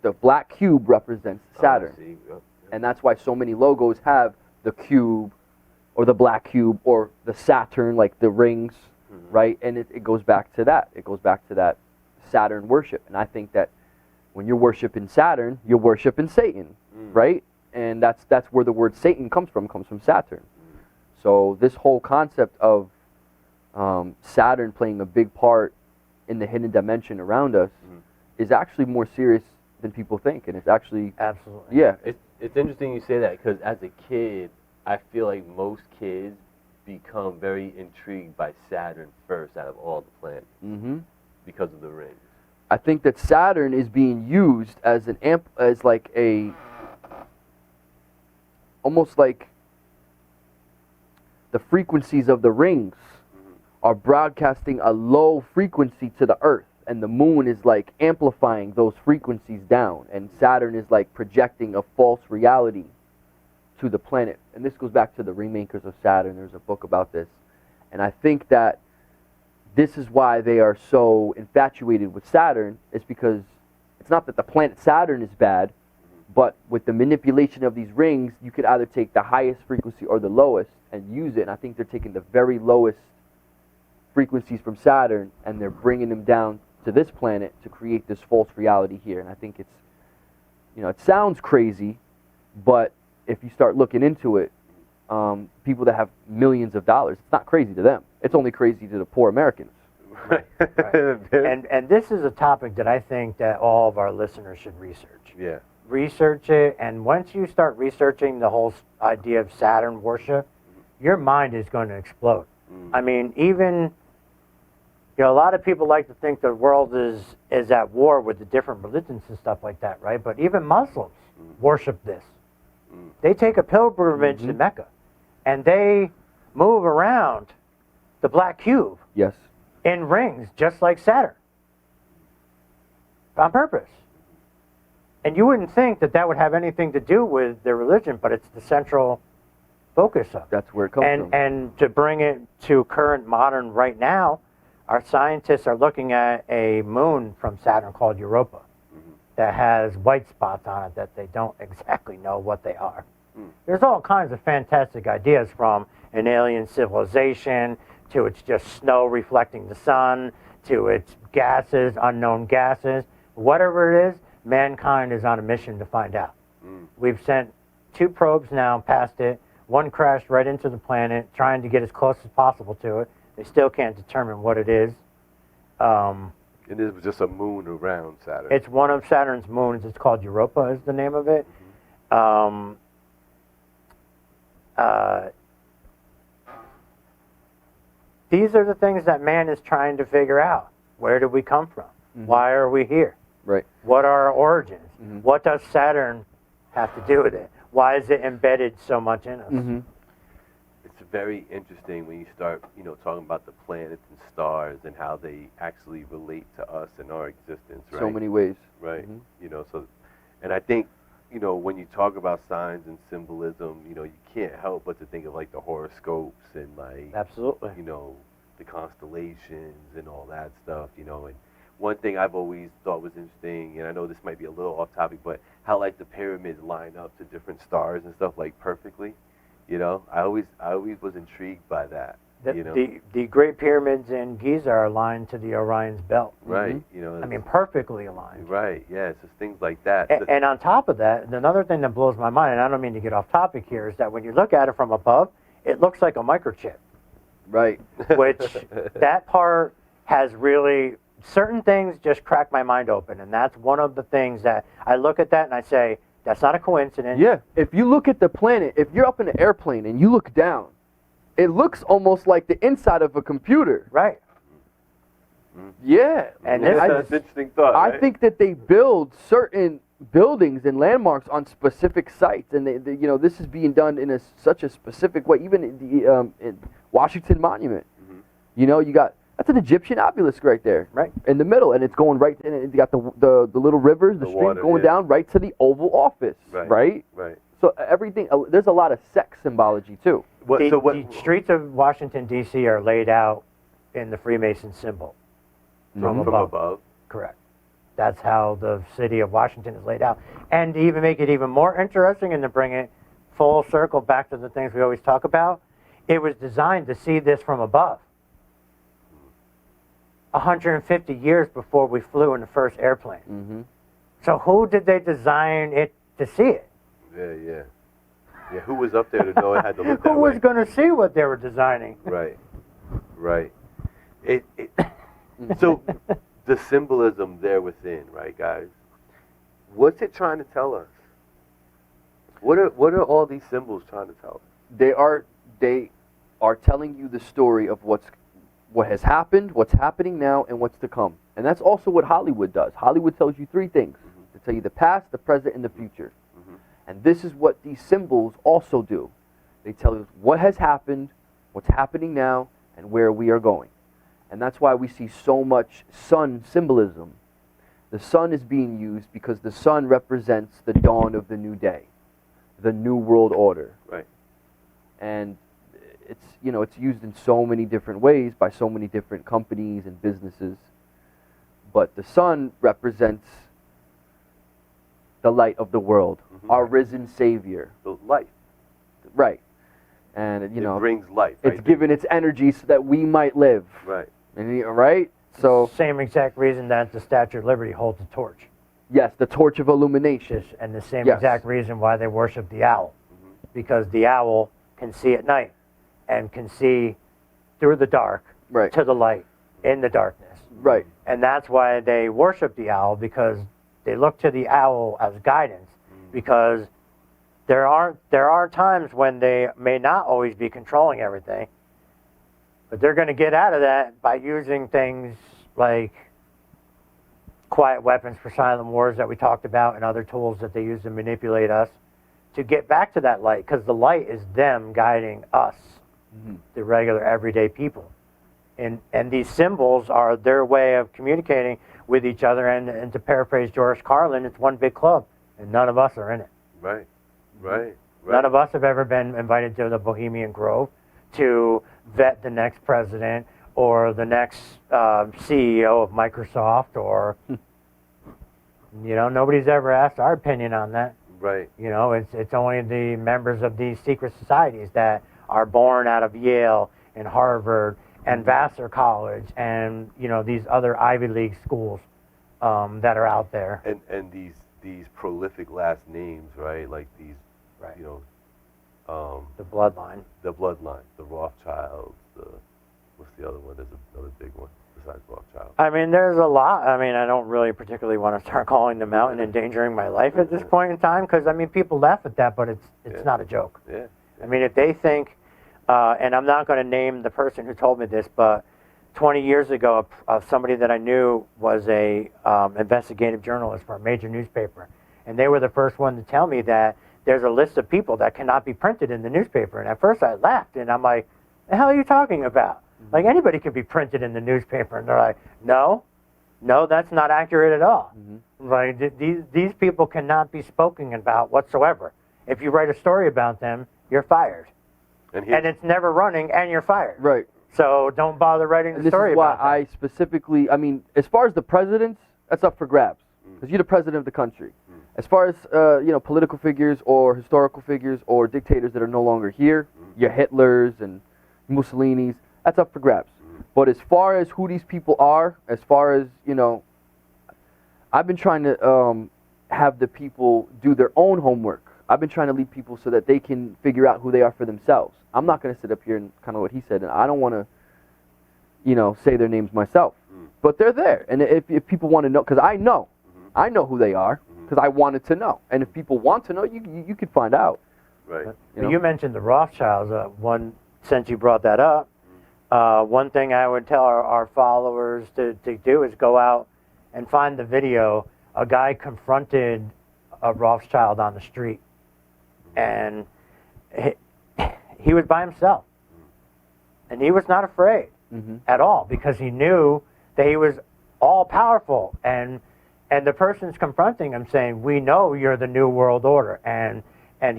The black cube represents Saturn. Oh, I see. Yep. And that's why so many logos have the cube, or the black cube, or the Saturn, like the rings, right? And it goes back to that. It goes back to that Saturn worship. And I think that when you're worshiping Saturn, you're worshiping Satan, right? And that's where the word Satan comes from Saturn. So this whole concept of Saturn playing a big part in the hidden dimension around us is actually more serious than people think. And it's actually... Absolutely. Yeah. It's interesting you say that, because as a kid, I feel like most kids become very intrigued by Saturn first out of all the planets because of the rings. I think that Saturn is being used as almost like the frequencies of the rings are broadcasting a low frequency to the Earth, and the moon is like amplifying those frequencies down, and Saturn is like projecting a false reality to the planet. And this goes back to the Remakers of Saturn. There's a book about this. And I think that this is why they are so infatuated with Saturn, is because it's not that the planet Saturn is bad, but with the manipulation of these rings, you could either take the highest frequency or the lowest and use it. And I think they're taking the very lowest frequencies from Saturn and they're bringing them down to this planet to create this false reality here. And I think it's, it sounds crazy, but if you start looking into it, people that have millions of dollars, it's not crazy to them. It's only crazy to the poor Americans. Right. And this is a topic that I think that all of our listeners should research. Yeah. Research it, and once you start researching the whole idea of Saturn worship, your mind is going to explode. I mean, even, a lot of people like to think the world is at war with the different religions and stuff like that, right? But even Muslims worship this. They take a pilgrimage to Mecca, and they move around the black cube Yes. in rings, just like Saturn, on purpose. And you wouldn't think that would have anything to do with their religion, but it's the central focus of it. That's where it comes from. And to bring it to current modern right now, our scientists are looking at a moon from Saturn called Europa that has white spots on it that they don't exactly know what they are. There's all kinds of fantastic ideas, from an alien civilization to it's just snow reflecting the sun to its gases, unknown gases. Whatever it is, mankind is on a mission to find out. We've sent 2 probes now past it. One crashed right into the planet, trying to get as close as possible to it. They still can't determine what it is. And it was just a moon around Saturn. It's one of Saturn's moons. It's called Europa is the name of it. These are the things that man is trying to figure out. Where did we come from? Why are we here? Right. What are our origins? What does Saturn have to do with it? Why is it embedded so much in us? It's very interesting when you start, talking about the planets and stars and how they actually relate to us and our existence, right? So many ways. Right. And I think, when you talk about signs and symbolism, you can't help but to think of like the horoscopes and like, Absolutely. The constellations and all that stuff, and one thing I've always thought was interesting, and I know this might be a little off topic, but how like the pyramids line up to different stars and stuff like perfectly. I always was intrigued by that. The Great Pyramids in Giza are aligned to the Orion's belt. Right. I mean, perfectly aligned. Right. Yeah. It's just things like that. And on top of that, another thing that blows my mind, and I don't mean to get off topic here, is that when you look at it from above, it looks like a microchip. Right. Which that part has really, certain things just crack my mind open, and that's one of the things that I look at that and I say, that's not a coincidence. Yeah. If you look at the planet, if you're up in an airplane and you look down, it looks almost like the inside of a computer. Right. Yeah. And That's this, an interesting thought, right? I think that they build certain buildings and landmarks on specific sites, and they you know, this is being done in such a specific way. Even in Washington Monument, you know, you got, that's an Egyptian obelisk right there, right in the middle, and it's going right, and you got the little rivers, the stream water, going down right to the Oval Office, right? Right. So everything, there's a lot of sex symbology too. the streets of Washington, D.C. are laid out in the Freemason symbol from above. Correct. That's how the city of Washington is laid out. And to even make it even more interesting and to bring it full circle back to the things we always talk about, it was designed to see this from above. 150 years before we flew in the first airplane. So who did they design it to see it? Yeah. Who was up there to know it had to look that way? Who was going to see what they were designing? Right. So the symbolism there within, right, guys? What's it trying to tell us? What are all these symbols trying to tell us? They are telling you the story of what has happened, what's happening now, and what's to come. And that's also what Hollywood does. Hollywood tells you three things. They tell you the past, the present, and the future. And this is what these symbols also do. They tell you what has happened, what's happening now, and where we are going. And that's why we see so much sun symbolism. The sun is being used because the sun represents the dawn of the new day, the new world order. Right. And it's, you know, it's used in so many different ways by so many different companies and businesses. But the sun represents the light of the world, our risen Savior. The light. Right. And, you know, it brings light. It's right? given its energy so that we might live. Right. And, right? So, same exact reason that the Statue of Liberty holds a torch. yes, the torch of illumination. And the same Yes. exact reason why they worship the owl. Because the owl can see at night and can see through the dark Right. to the light in the darkness. Right. And that's why they worship the owl, because they look to the owl as guidance, because there are times when they may not always be controlling everything, but they're going to get out of that by using things like quiet weapons for silent wars that we talked about, and other tools that they use to manipulate us to get back to that light, because the light is them guiding us, the regular everyday people. And these symbols are their way of communicating with each other, and to paraphrase George Carlin, it's one big club, and none of us are in it. Right. None of us have ever been invited to the Bohemian Grove to vet the next president or the next CEO of Microsoft, or, you know, nobody's ever asked our opinion on that. Right. You know, it's only the members of these secret societies that are born out of Yale and Harvard and Vassar College and, you know, these other Ivy League schools that are out there. And these prolific last names, right? Like these, Right. you know, The bloodline. the Rothchilds, what's the other one? There's another big one besides Rothschild. I mean, there's a lot. I mean, I don't really particularly want to start calling them out and endangering my life at this point in time, because, I mean, people laugh at that, but it's not a joke. Yeah. I mean, if they think, and I'm not going to name the person who told me this, but 20 years ago, somebody that I knew was a investigative journalist for a major newspaper, and they were the first one to tell me that there's a list of people that cannot be printed in the newspaper. And at first I laughed, and I'm like, the hell are you talking about? Like, anybody can be printed in the newspaper. And they're like, no, that's not accurate at all. Like, these people cannot be spoken about whatsoever. If you write a story about them, you're fired. And it's never running, and you're fired. Right. So don't bother writing the This story is why about them. I specifically, I mean, as far as the presidents, that's up for grabs, because you're the president of the country. As far as, you know, political figures or historical figures or dictators that are no longer here, your Hitlers and Mussolinis, that's up for grabs. But as far as who these people are, as far as, you know, I've been trying to have the people do their own homework. I've been trying to lead people so that they can figure out who they are for themselves. I'm not going to sit up here and kind of what he said, and I don't want to, you know, say their names myself. But they're there, and if people want to know, because I know who they are, because I wanted to know. And if people want to know, you can find out. Right. You mentioned the Rothschilds. Since you brought that up, one thing I would tell our followers to do is go out and find the video. A guy confronted a Rothschild on the street, and he was by himself, and he was not afraid at all, because he knew that he was all powerful, and the person's confronting him saying, "We know you're the New World Order," and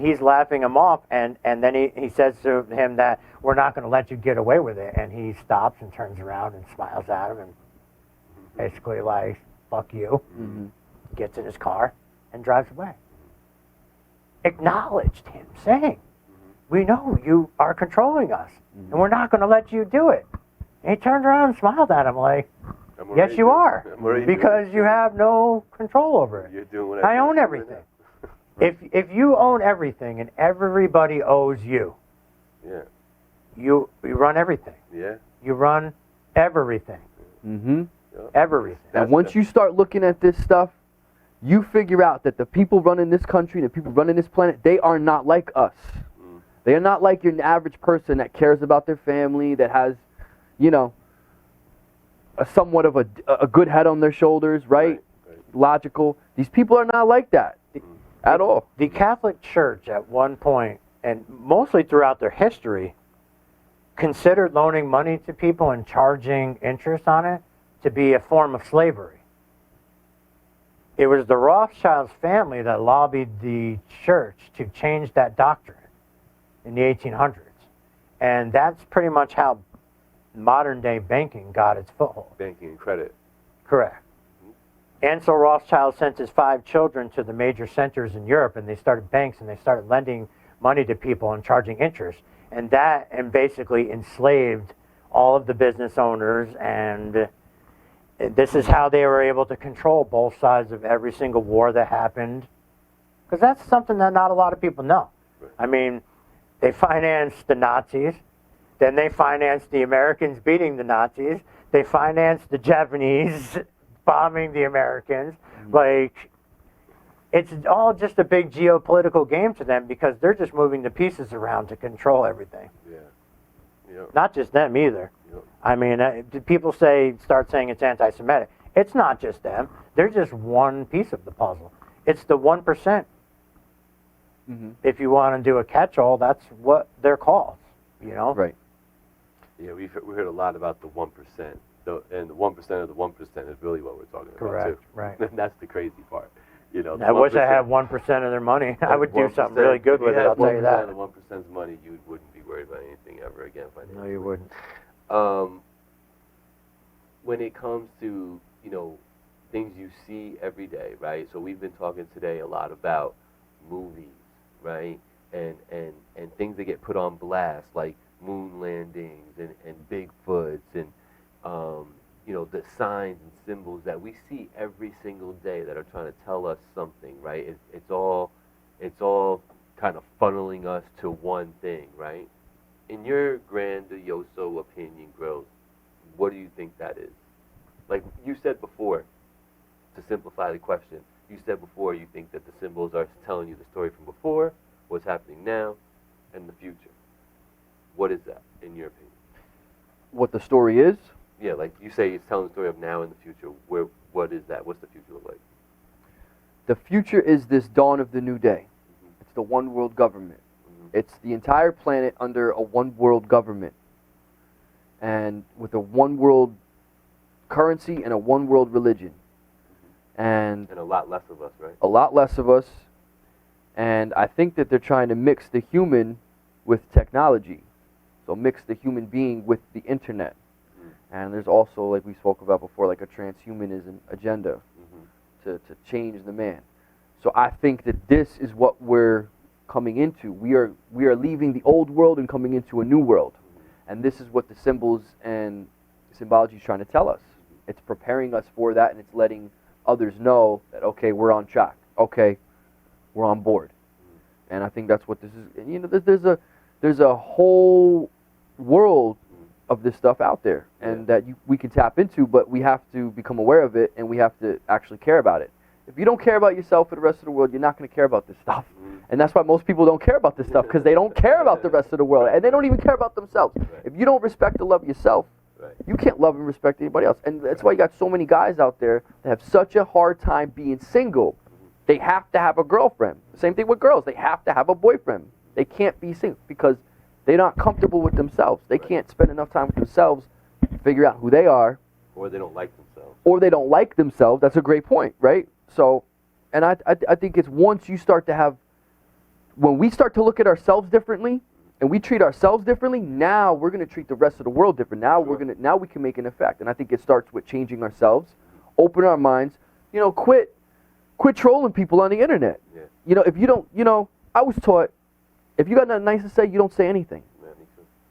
he's laughing him off, and then he says to him that we're not going to let you get away with it, and he stops and turns around and smiles at him and basically like, fuck you, gets in his car and drives away. Acknowledged him saying, we know you are controlling us, and we're not going to let you do it. And he turned around and smiled at him like, yes, you are, because you have no control over it. You're doing what I own everything. If you own everything and everybody owes you, you run everything. Yeah. You run everything. Everything. And once you start looking at this stuff, you figure out that the people running this country, the people running this planet, they are not like us. They are not like your average person that cares about their family, that has, you know, a somewhat of a good head on their shoulders, right? Logical. These people are not like that at all. The Catholic Church at one point, and mostly throughout their history, considered loaning money to people and charging interest on it to be a form of slavery. It was the Rothschilds family that lobbied the church to change that doctrine in the 1800s. And that's pretty much how modern day banking got its foothold. Banking and credit. Correct. Ansel Rothschild sent his 5 children to the major centers in Europe, and they started banks, and they started lending money to people and charging interest. And that basically enslaved all of the business owners, and this is how they were able to control both sides of every single war that happened. Because that's something that not a lot of people know. I mean, they financed the Nazis, then they financed the Americans beating the Nazis, they financed the Japanese bombing the Americans. Like, it's all just a big geopolitical game to them, because they're just moving the pieces around to control everything. Not just them either. I mean, people start saying it's anti-Semitic. It's not just them. They're just one piece of the puzzle. It's the 1%. If you want to do a catch-all, that's what they're called, you know? Right. Yeah, we heard a lot about the 1%. And the 1% of the 1% is really what we're talking about, too. Right. And that's the crazy part. You know, I wish I had 1% of their money. I would do something really good with it, I'll tell you that. If you had 1%'s money, you wouldn't be worried about anything ever again financially. No, you wouldn't. When it comes to, you know, things you see every day, right? So we've been talking today a lot about movies, right? And things that get put on blast, like moon landings and Bigfoots and, you know, the signs and symbols that we see every single day that are trying to tell us something, right? It's all kind of funneling us to one thing, right? In your grandioso opinion, Grills, what do you think that is? Like you said before, to simplify the question, you said before you think that the symbols are telling you the story from before, what's happening now, and the future. What is that, in your opinion? What the story is? Yeah, like you say, it's telling the story of now and the future. What is that? What's the future look like? The future is this dawn of the new day. It's the one world government. It's the entire planet under a one world government. And with a one world currency and a one world religion. And a lot less of us, right? A lot less of us. And I think that they're trying to mix the human with technology. So mix the human being with the internet. And there's also, like we spoke about before, like a transhumanism agenda to change the man. So I think that this is what we're coming into. We are leaving the old world and coming into a new world. And this is what the symbols and symbology is trying to tell us. It's preparing us for that, and it's letting others know that, okay, we're on track. Okay, we're on board. And I think that's what this is. You know, there's a whole world of this stuff out there, and that we can tap into, but we have to become aware of it, and we have to actually care about it. If you don't care about yourself or the rest of the world, you're not going to care about this stuff. And that's why most people don't care about this stuff, because they don't care about the rest of the world, and they don't even care about themselves. If you don't respect and love yourself, you can't love and respect anybody else. And that's why you got so many guys out there that have such a hard time being single. They have to have a girlfriend. Same thing with girls. They have to have a boyfriend. They can't be single because they're not comfortable with themselves. They can't spend enough time with themselves to figure out who they are. Or they don't like themselves. Or they don't like themselves. That's a great point, right? So, and I think it's once you start to have, when we start to look at ourselves differently and we treat ourselves differently, now we're going to treat the rest of the world different. Now now we can make an effect. And I think it starts with changing ourselves, open our minds, you know, quit trolling people on the internet. Yeah. You know, if you don't, you know, I was taught, if you got nothing nice to say, you don't say anything.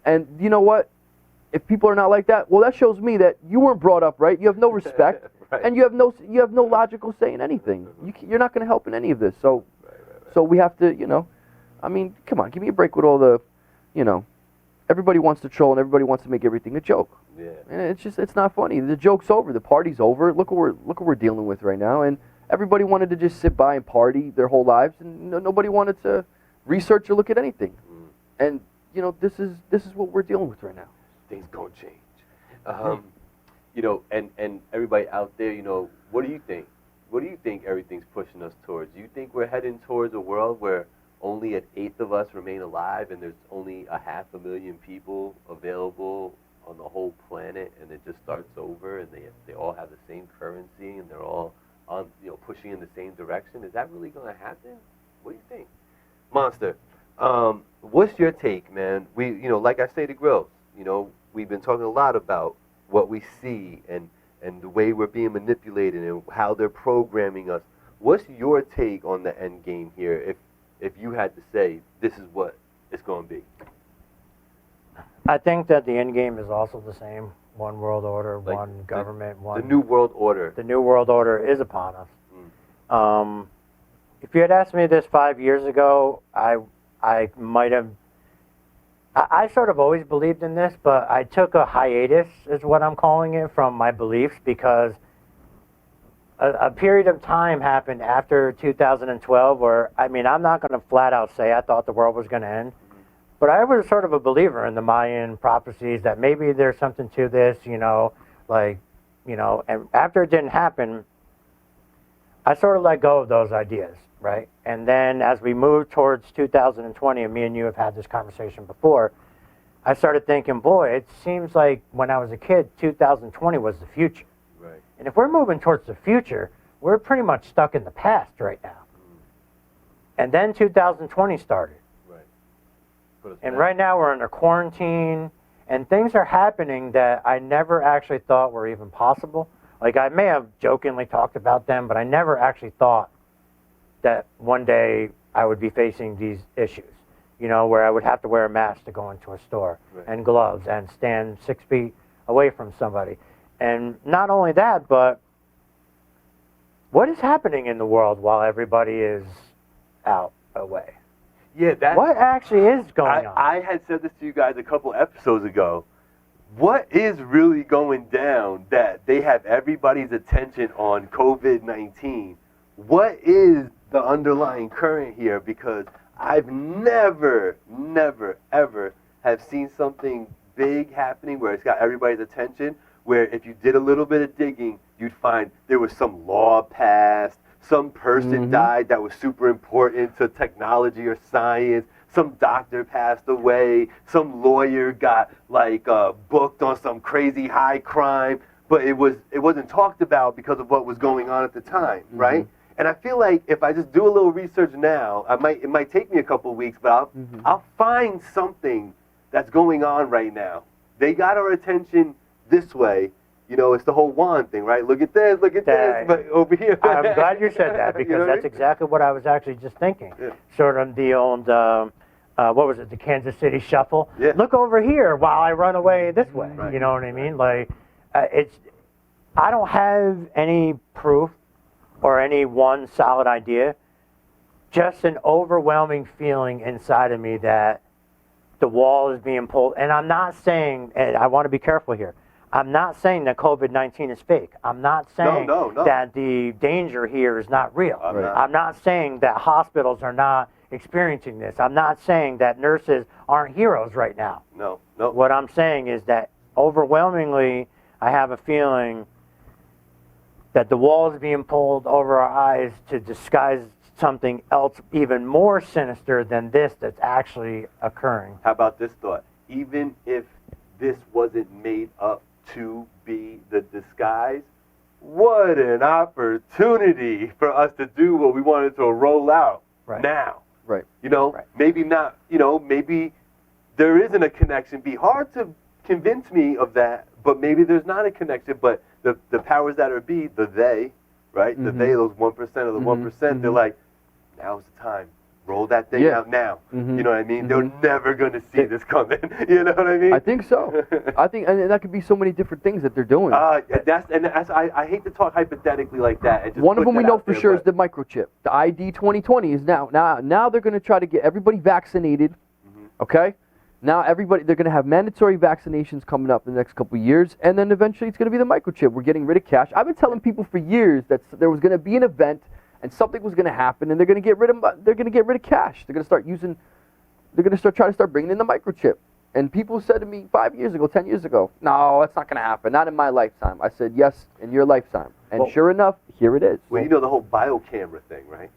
And you know what? If people are not like that, well, that shows me that you weren't brought up right. You have no respect, and you have no logical say in anything. You're not going to help in any of this. So, so we have to, you know, I mean, come on, give me a break with all the, you know, everybody wants to troll and everybody wants to make everything a joke. Yeah. And it's not funny. The joke's over. The party's over. Look what we're dealing with right now. And everybody wanted to just sit by and party their whole lives, and nobody wanted to research or look at anything. And you know, this is what we're dealing with right now. Things gonna change. You know, and everybody out there, you know, what do you think? What do you think everything's pushing us towards? Do you think we're heading towards a world where only an eighth of us remain alive, and there's only 500,000 people available on the whole planet, and it just starts over, and they all have the same currency, and they're all on, you know, pushing in the same direction? Is that really gonna happen? What do you think, Monster? What's your take, man? We, you know, like I say to Grills, you know, we've been talking a lot about what we see and the way we're being manipulated and how they're programming us. What's your take on the end game here? If you had to say this is what it's going to be. I think that the end game is also the same. One world order, like one government, the new world order. The new world order is upon us. If you had asked me this 5 years ago, I might have. I sort of always believed in this, but I took a hiatus, is what I'm calling it, from my beliefs, because a period of time happened after 2012 where, I mean, I'm not going to flat out say I thought the world was going to end, but I was sort of a believer in the Mayan prophecies that maybe there's something to this, you know, like, you know, and after it didn't happen, I sort of let go of those ideas, right? And then as we moved towards 2020, and me and you have had this conversation before, I started thinking, boy, it seems like when I was a kid, 2020 was the future. Right. And if we're moving towards the future, we're pretty much stuck in the past right now. And then 2020 started. Right. And right now we're under quarantine, and things are happening that I never actually thought were even possible. Like, I may have jokingly talked about them, but I never actually thought that one day I would be facing these issues, you know, where I would have to wear a mask to go into a store, and gloves, and stand 6 feet away from somebody. And not only that, but what is happening in the world while everybody is out away? Yeah, that's... What actually is going on? I had said this to you guys a couple episodes ago. What is really going down that they have everybody's attention on COVID-19? What is the underlying current here? Because I've never, ever have seen something big happening where it's got everybody's attention, where if you did a little bit of digging, you'd find there was some law passed, some person died that was super important to technology or science, some doctor passed away, some lawyer got like booked on some crazy high crime, but it wasn't talked about because of what was going on at the time, right? And I feel like if I just do a little research now, it might take me a couple of weeks, but I'll find something that's going on right now. They got our attention this way. You know, it's the whole wand thing, right? Look at this, but over here. I'm glad you said that, because You know that's exactly what I was actually just thinking. Yeah. Sort of the old, what was it, the Kansas City Shuffle? Yeah. Look over here while I run away this way. Right. You know what I mean? Like, I don't have any proof or any one solid idea, just an overwhelming feeling inside of me that the wall is being pulled. And I'm not saying, and I want to be careful here, I'm not saying that COVID-19 is fake. I'm not saying No. that the danger here is not real. I'm not saying that hospitals are not experiencing this. I'm not saying that nurses aren't heroes right now. No. What I'm saying is that overwhelmingly, I have a feeling that the wall is being pulled over our eyes to disguise something else even more sinister than this that's actually occurring. How about this thought? Even if this wasn't made up to be the disguise, what an opportunity for us to do what we wanted to roll out now. Right. Maybe not, maybe there isn't a connection. Be hard to convince me of that, but maybe there's not a connection. But the powers that are be, the they, right? The they, those 1% of the 1%, they're like, now's the time. Roll that thing out now. You know what I mean? They're never going to see this coming. You know what I mean? I think so. I think, and that could be so many different things that they're doing. I hate to talk hypothetically like that. And just One of put them we that know out for there, sure is but- the microchip. The ID 2020 is now they're going to try to get everybody vaccinated. Okay? Now they're going to have mandatory vaccinations coming up in the next couple of years, and then eventually it's going to be the microchip. We're getting rid of cash. I've been telling people for years that there was going to be an event and something was going to happen, and they're going to get rid of cash. They're going to try to start bringing in the microchip. And people said to me 5 years ago, 10 years ago, no, that's not going to happen. Not in my lifetime. I said, yes, in your lifetime. And sure enough, here it is. Well, the whole biocamera thing, right?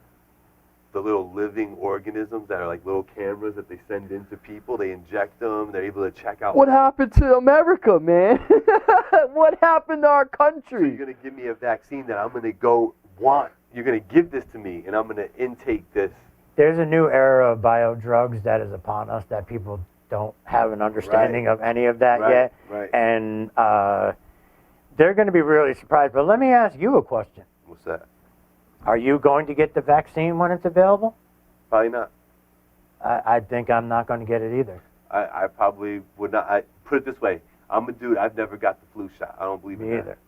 The little living organisms that are like little cameras that they send into people. They inject them. They're able to check out. What happened to America, man? What happened to our country? So you're going to give me a vaccine that I'm going to go want. You're going to give this to me, and I'm going to intake this. There's a new era of biodrugs that is upon us that people don't have an understanding of any of that yet. Right. And they're going to be really surprised. But let me ask you a question. What's that? Are you going to get the vaccine when it's available? Probably not. I think I'm not going to get it either. I probably would not. I put it this way. I'm a dude. I've never got the flu shot. I don't believe in Me that. either.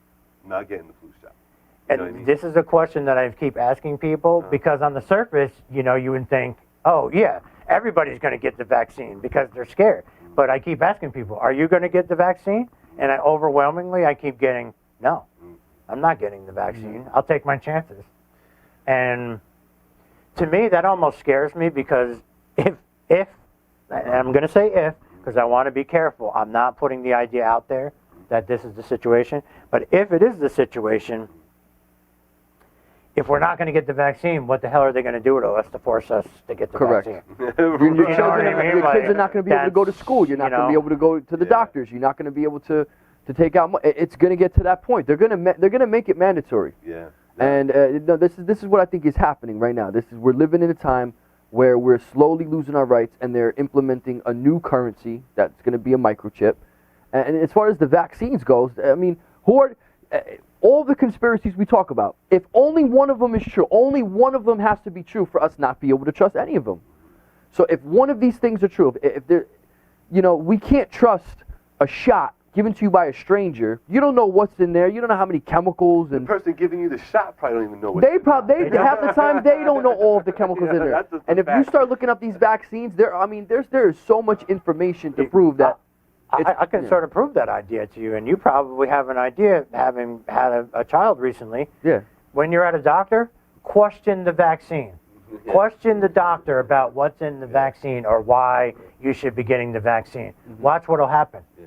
I'm not getting the flu shot. And this is a question that I keep asking people because on the surface, you would think, oh, yeah, everybody's going to get the vaccine because they're scared. But I keep asking people, are you going to get the vaccine? And overwhelmingly, I keep getting, no, I'm not getting the vaccine. I'll take my chances. And to me, that almost scares me because if, and I'm going to say if, because I want to be careful, I'm not putting the idea out there that this is the situation. But if it is the situation, if we're not going to get the vaccine, what the hell are they going to do to us to force us to get the vaccine? Your kids are not going to be able to go to school. You're not going to be able to go to the doctors. You're not going to be able to take out. It's going to get to that point. They're going to make it mandatory. Yeah. And this is what I think is happening right now. We're living in a time where we're slowly losing our rights, and they're implementing a new currency that's going to be a microchip. And as far as the vaccines goes, I mean, all the conspiracies we talk about, if only one of them is true, only one of them has to be true for us not be able to trust any of them. So if one of these things are true, if we can't trust a shot given to you by a stranger. You don't know what's in there. You don't know how many chemicals and the person giving you the shot probably don't even know what. Half the time they don't know all of the chemicals in there. And if you start looking up these vaccines, there is so much information to prove that. I can sort of prove that idea to you, and you probably have an idea, having had a child recently. Yeah. When you're at a doctor, question the vaccine. Yeah. Question the doctor about what's in the vaccine or why you should be getting the vaccine. Mm-hmm. Watch what'll happen. Yeah.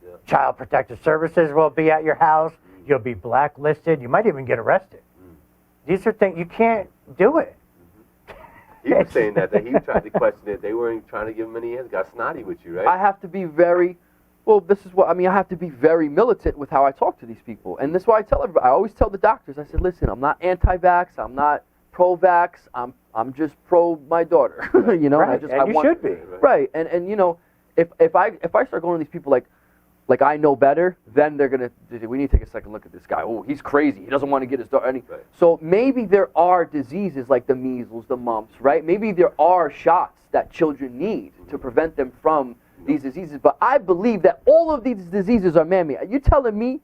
Yeah. Child Protective Services will be at your house. Mm-hmm. You'll be blacklisted. You might even get arrested. Mm-hmm. These are things you can't do it. He was saying that he tried to question it. They weren't trying to give him any answers. Got snotty with you, right? I have to be very, I have to be very militant with how I talk to these people. And that's why I tell everybody, I always tell the doctors, I said, listen, I'm not anti-vax, I'm not pro-vax, I'm just pro my daughter. You know? Right, you should be. Right, and you know, if I start going to these people like I know better, then they're going to, we need to take a second look at this guy. Oh, he's crazy. He doesn't want to get his daughter. Right. So maybe there are diseases like the measles, the mumps, right? Maybe there are shots that children need to prevent them from these diseases. But I believe that all of these diseases are man-made. Are you telling me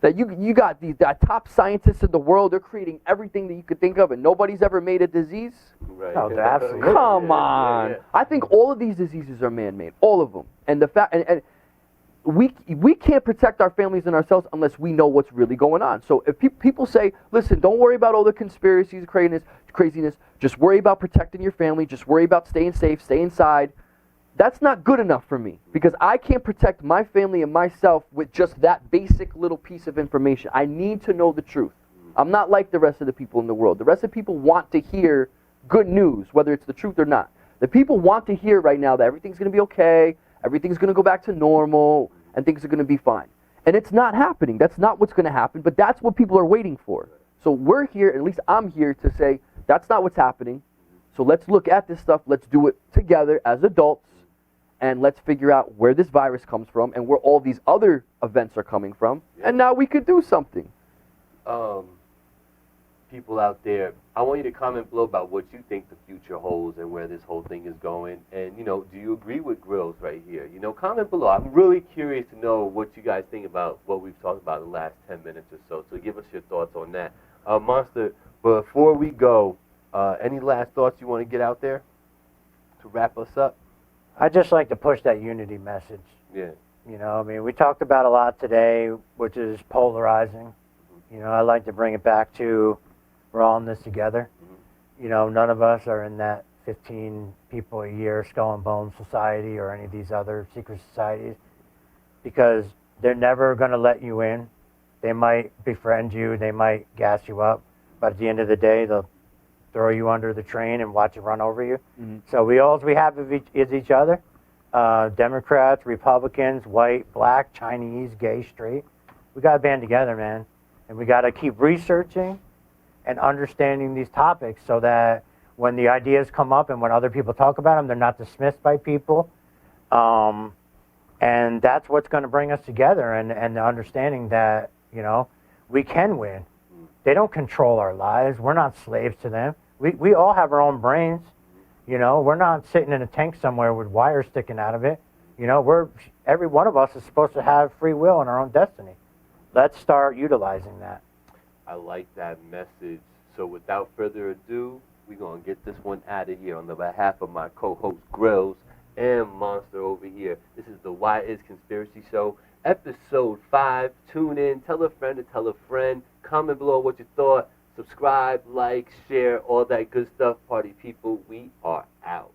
That you got the top scientists in the world. They're creating everything that you could think of, and nobody's ever made a disease. Right. No, they're absolutely. Come on. Yeah. I think all of these diseases are man-made, all of them. And the fact, and we can't protect our families and ourselves unless we know what's really going on. So if people say, listen, don't worry about all the conspiracies, craziness. Just worry about protecting your family. Just worry about staying safe, stay inside. That's not good enough for me because I can't protect my family and myself with just that basic little piece of information. I need to know the truth. I'm not like the rest of the people in the world. The rest of the people want to hear good news, whether it's the truth or not. The people want to hear right now that everything's going to be okay, everything's going to go back to normal, and things are going to be fine. And it's not happening. That's not what's going to happen, but that's what people are waiting for. So we're here, at least I'm here to say, that's not what's happening. So let's look at this stuff. Let's do it together as adults. And let's figure out where this virus comes from and where all these other events are coming from. Yeah. And now we could do something. People out there, I want you to comment below about what you think the future holds and where this whole thing is going. And, do you agree with Grills right here? Comment below. I'm really curious to know what you guys think about what we've talked about in the last 10 minutes or so. So give us your thoughts on that. Monster, before we go, any last thoughts you want to get out there to wrap us up? I just like to push that unity message. Yeah. We talked about a lot today, which is polarizing. I like to bring it back to we're all in this together. None of us are in that 15 people a year skull and bones society or any of these other secret societies because they're never going to let you in. They might befriend you. They might gas you up. But at the end of the day, they'll throw you under the train and watch it run over you. So all we have is each other. Democrats, Republicans, white, black, Chinese, gay, straight. We got to band together, man. And we got to keep researching and understanding these topics so that when the ideas come up and when other people talk about them, they're not dismissed by people. And that's what's going to bring us together and the understanding that, we can win. They don't control our lives. We're not slaves to them. We all have our own brains. We're not sitting in a tank somewhere with wires sticking out of it. Every one of us is supposed to have free will and our own destiny. Let's start utilizing that. I like that message. So without further ado, we're going to get this one out of here on the behalf of my co-host Grills and Monster over here. This is the Why Is Conspiracy Show, episode 5. Tune in, tell a friend to tell a friend. Comment below what you thought. Subscribe, like, share, all that good stuff. Party people, we are out.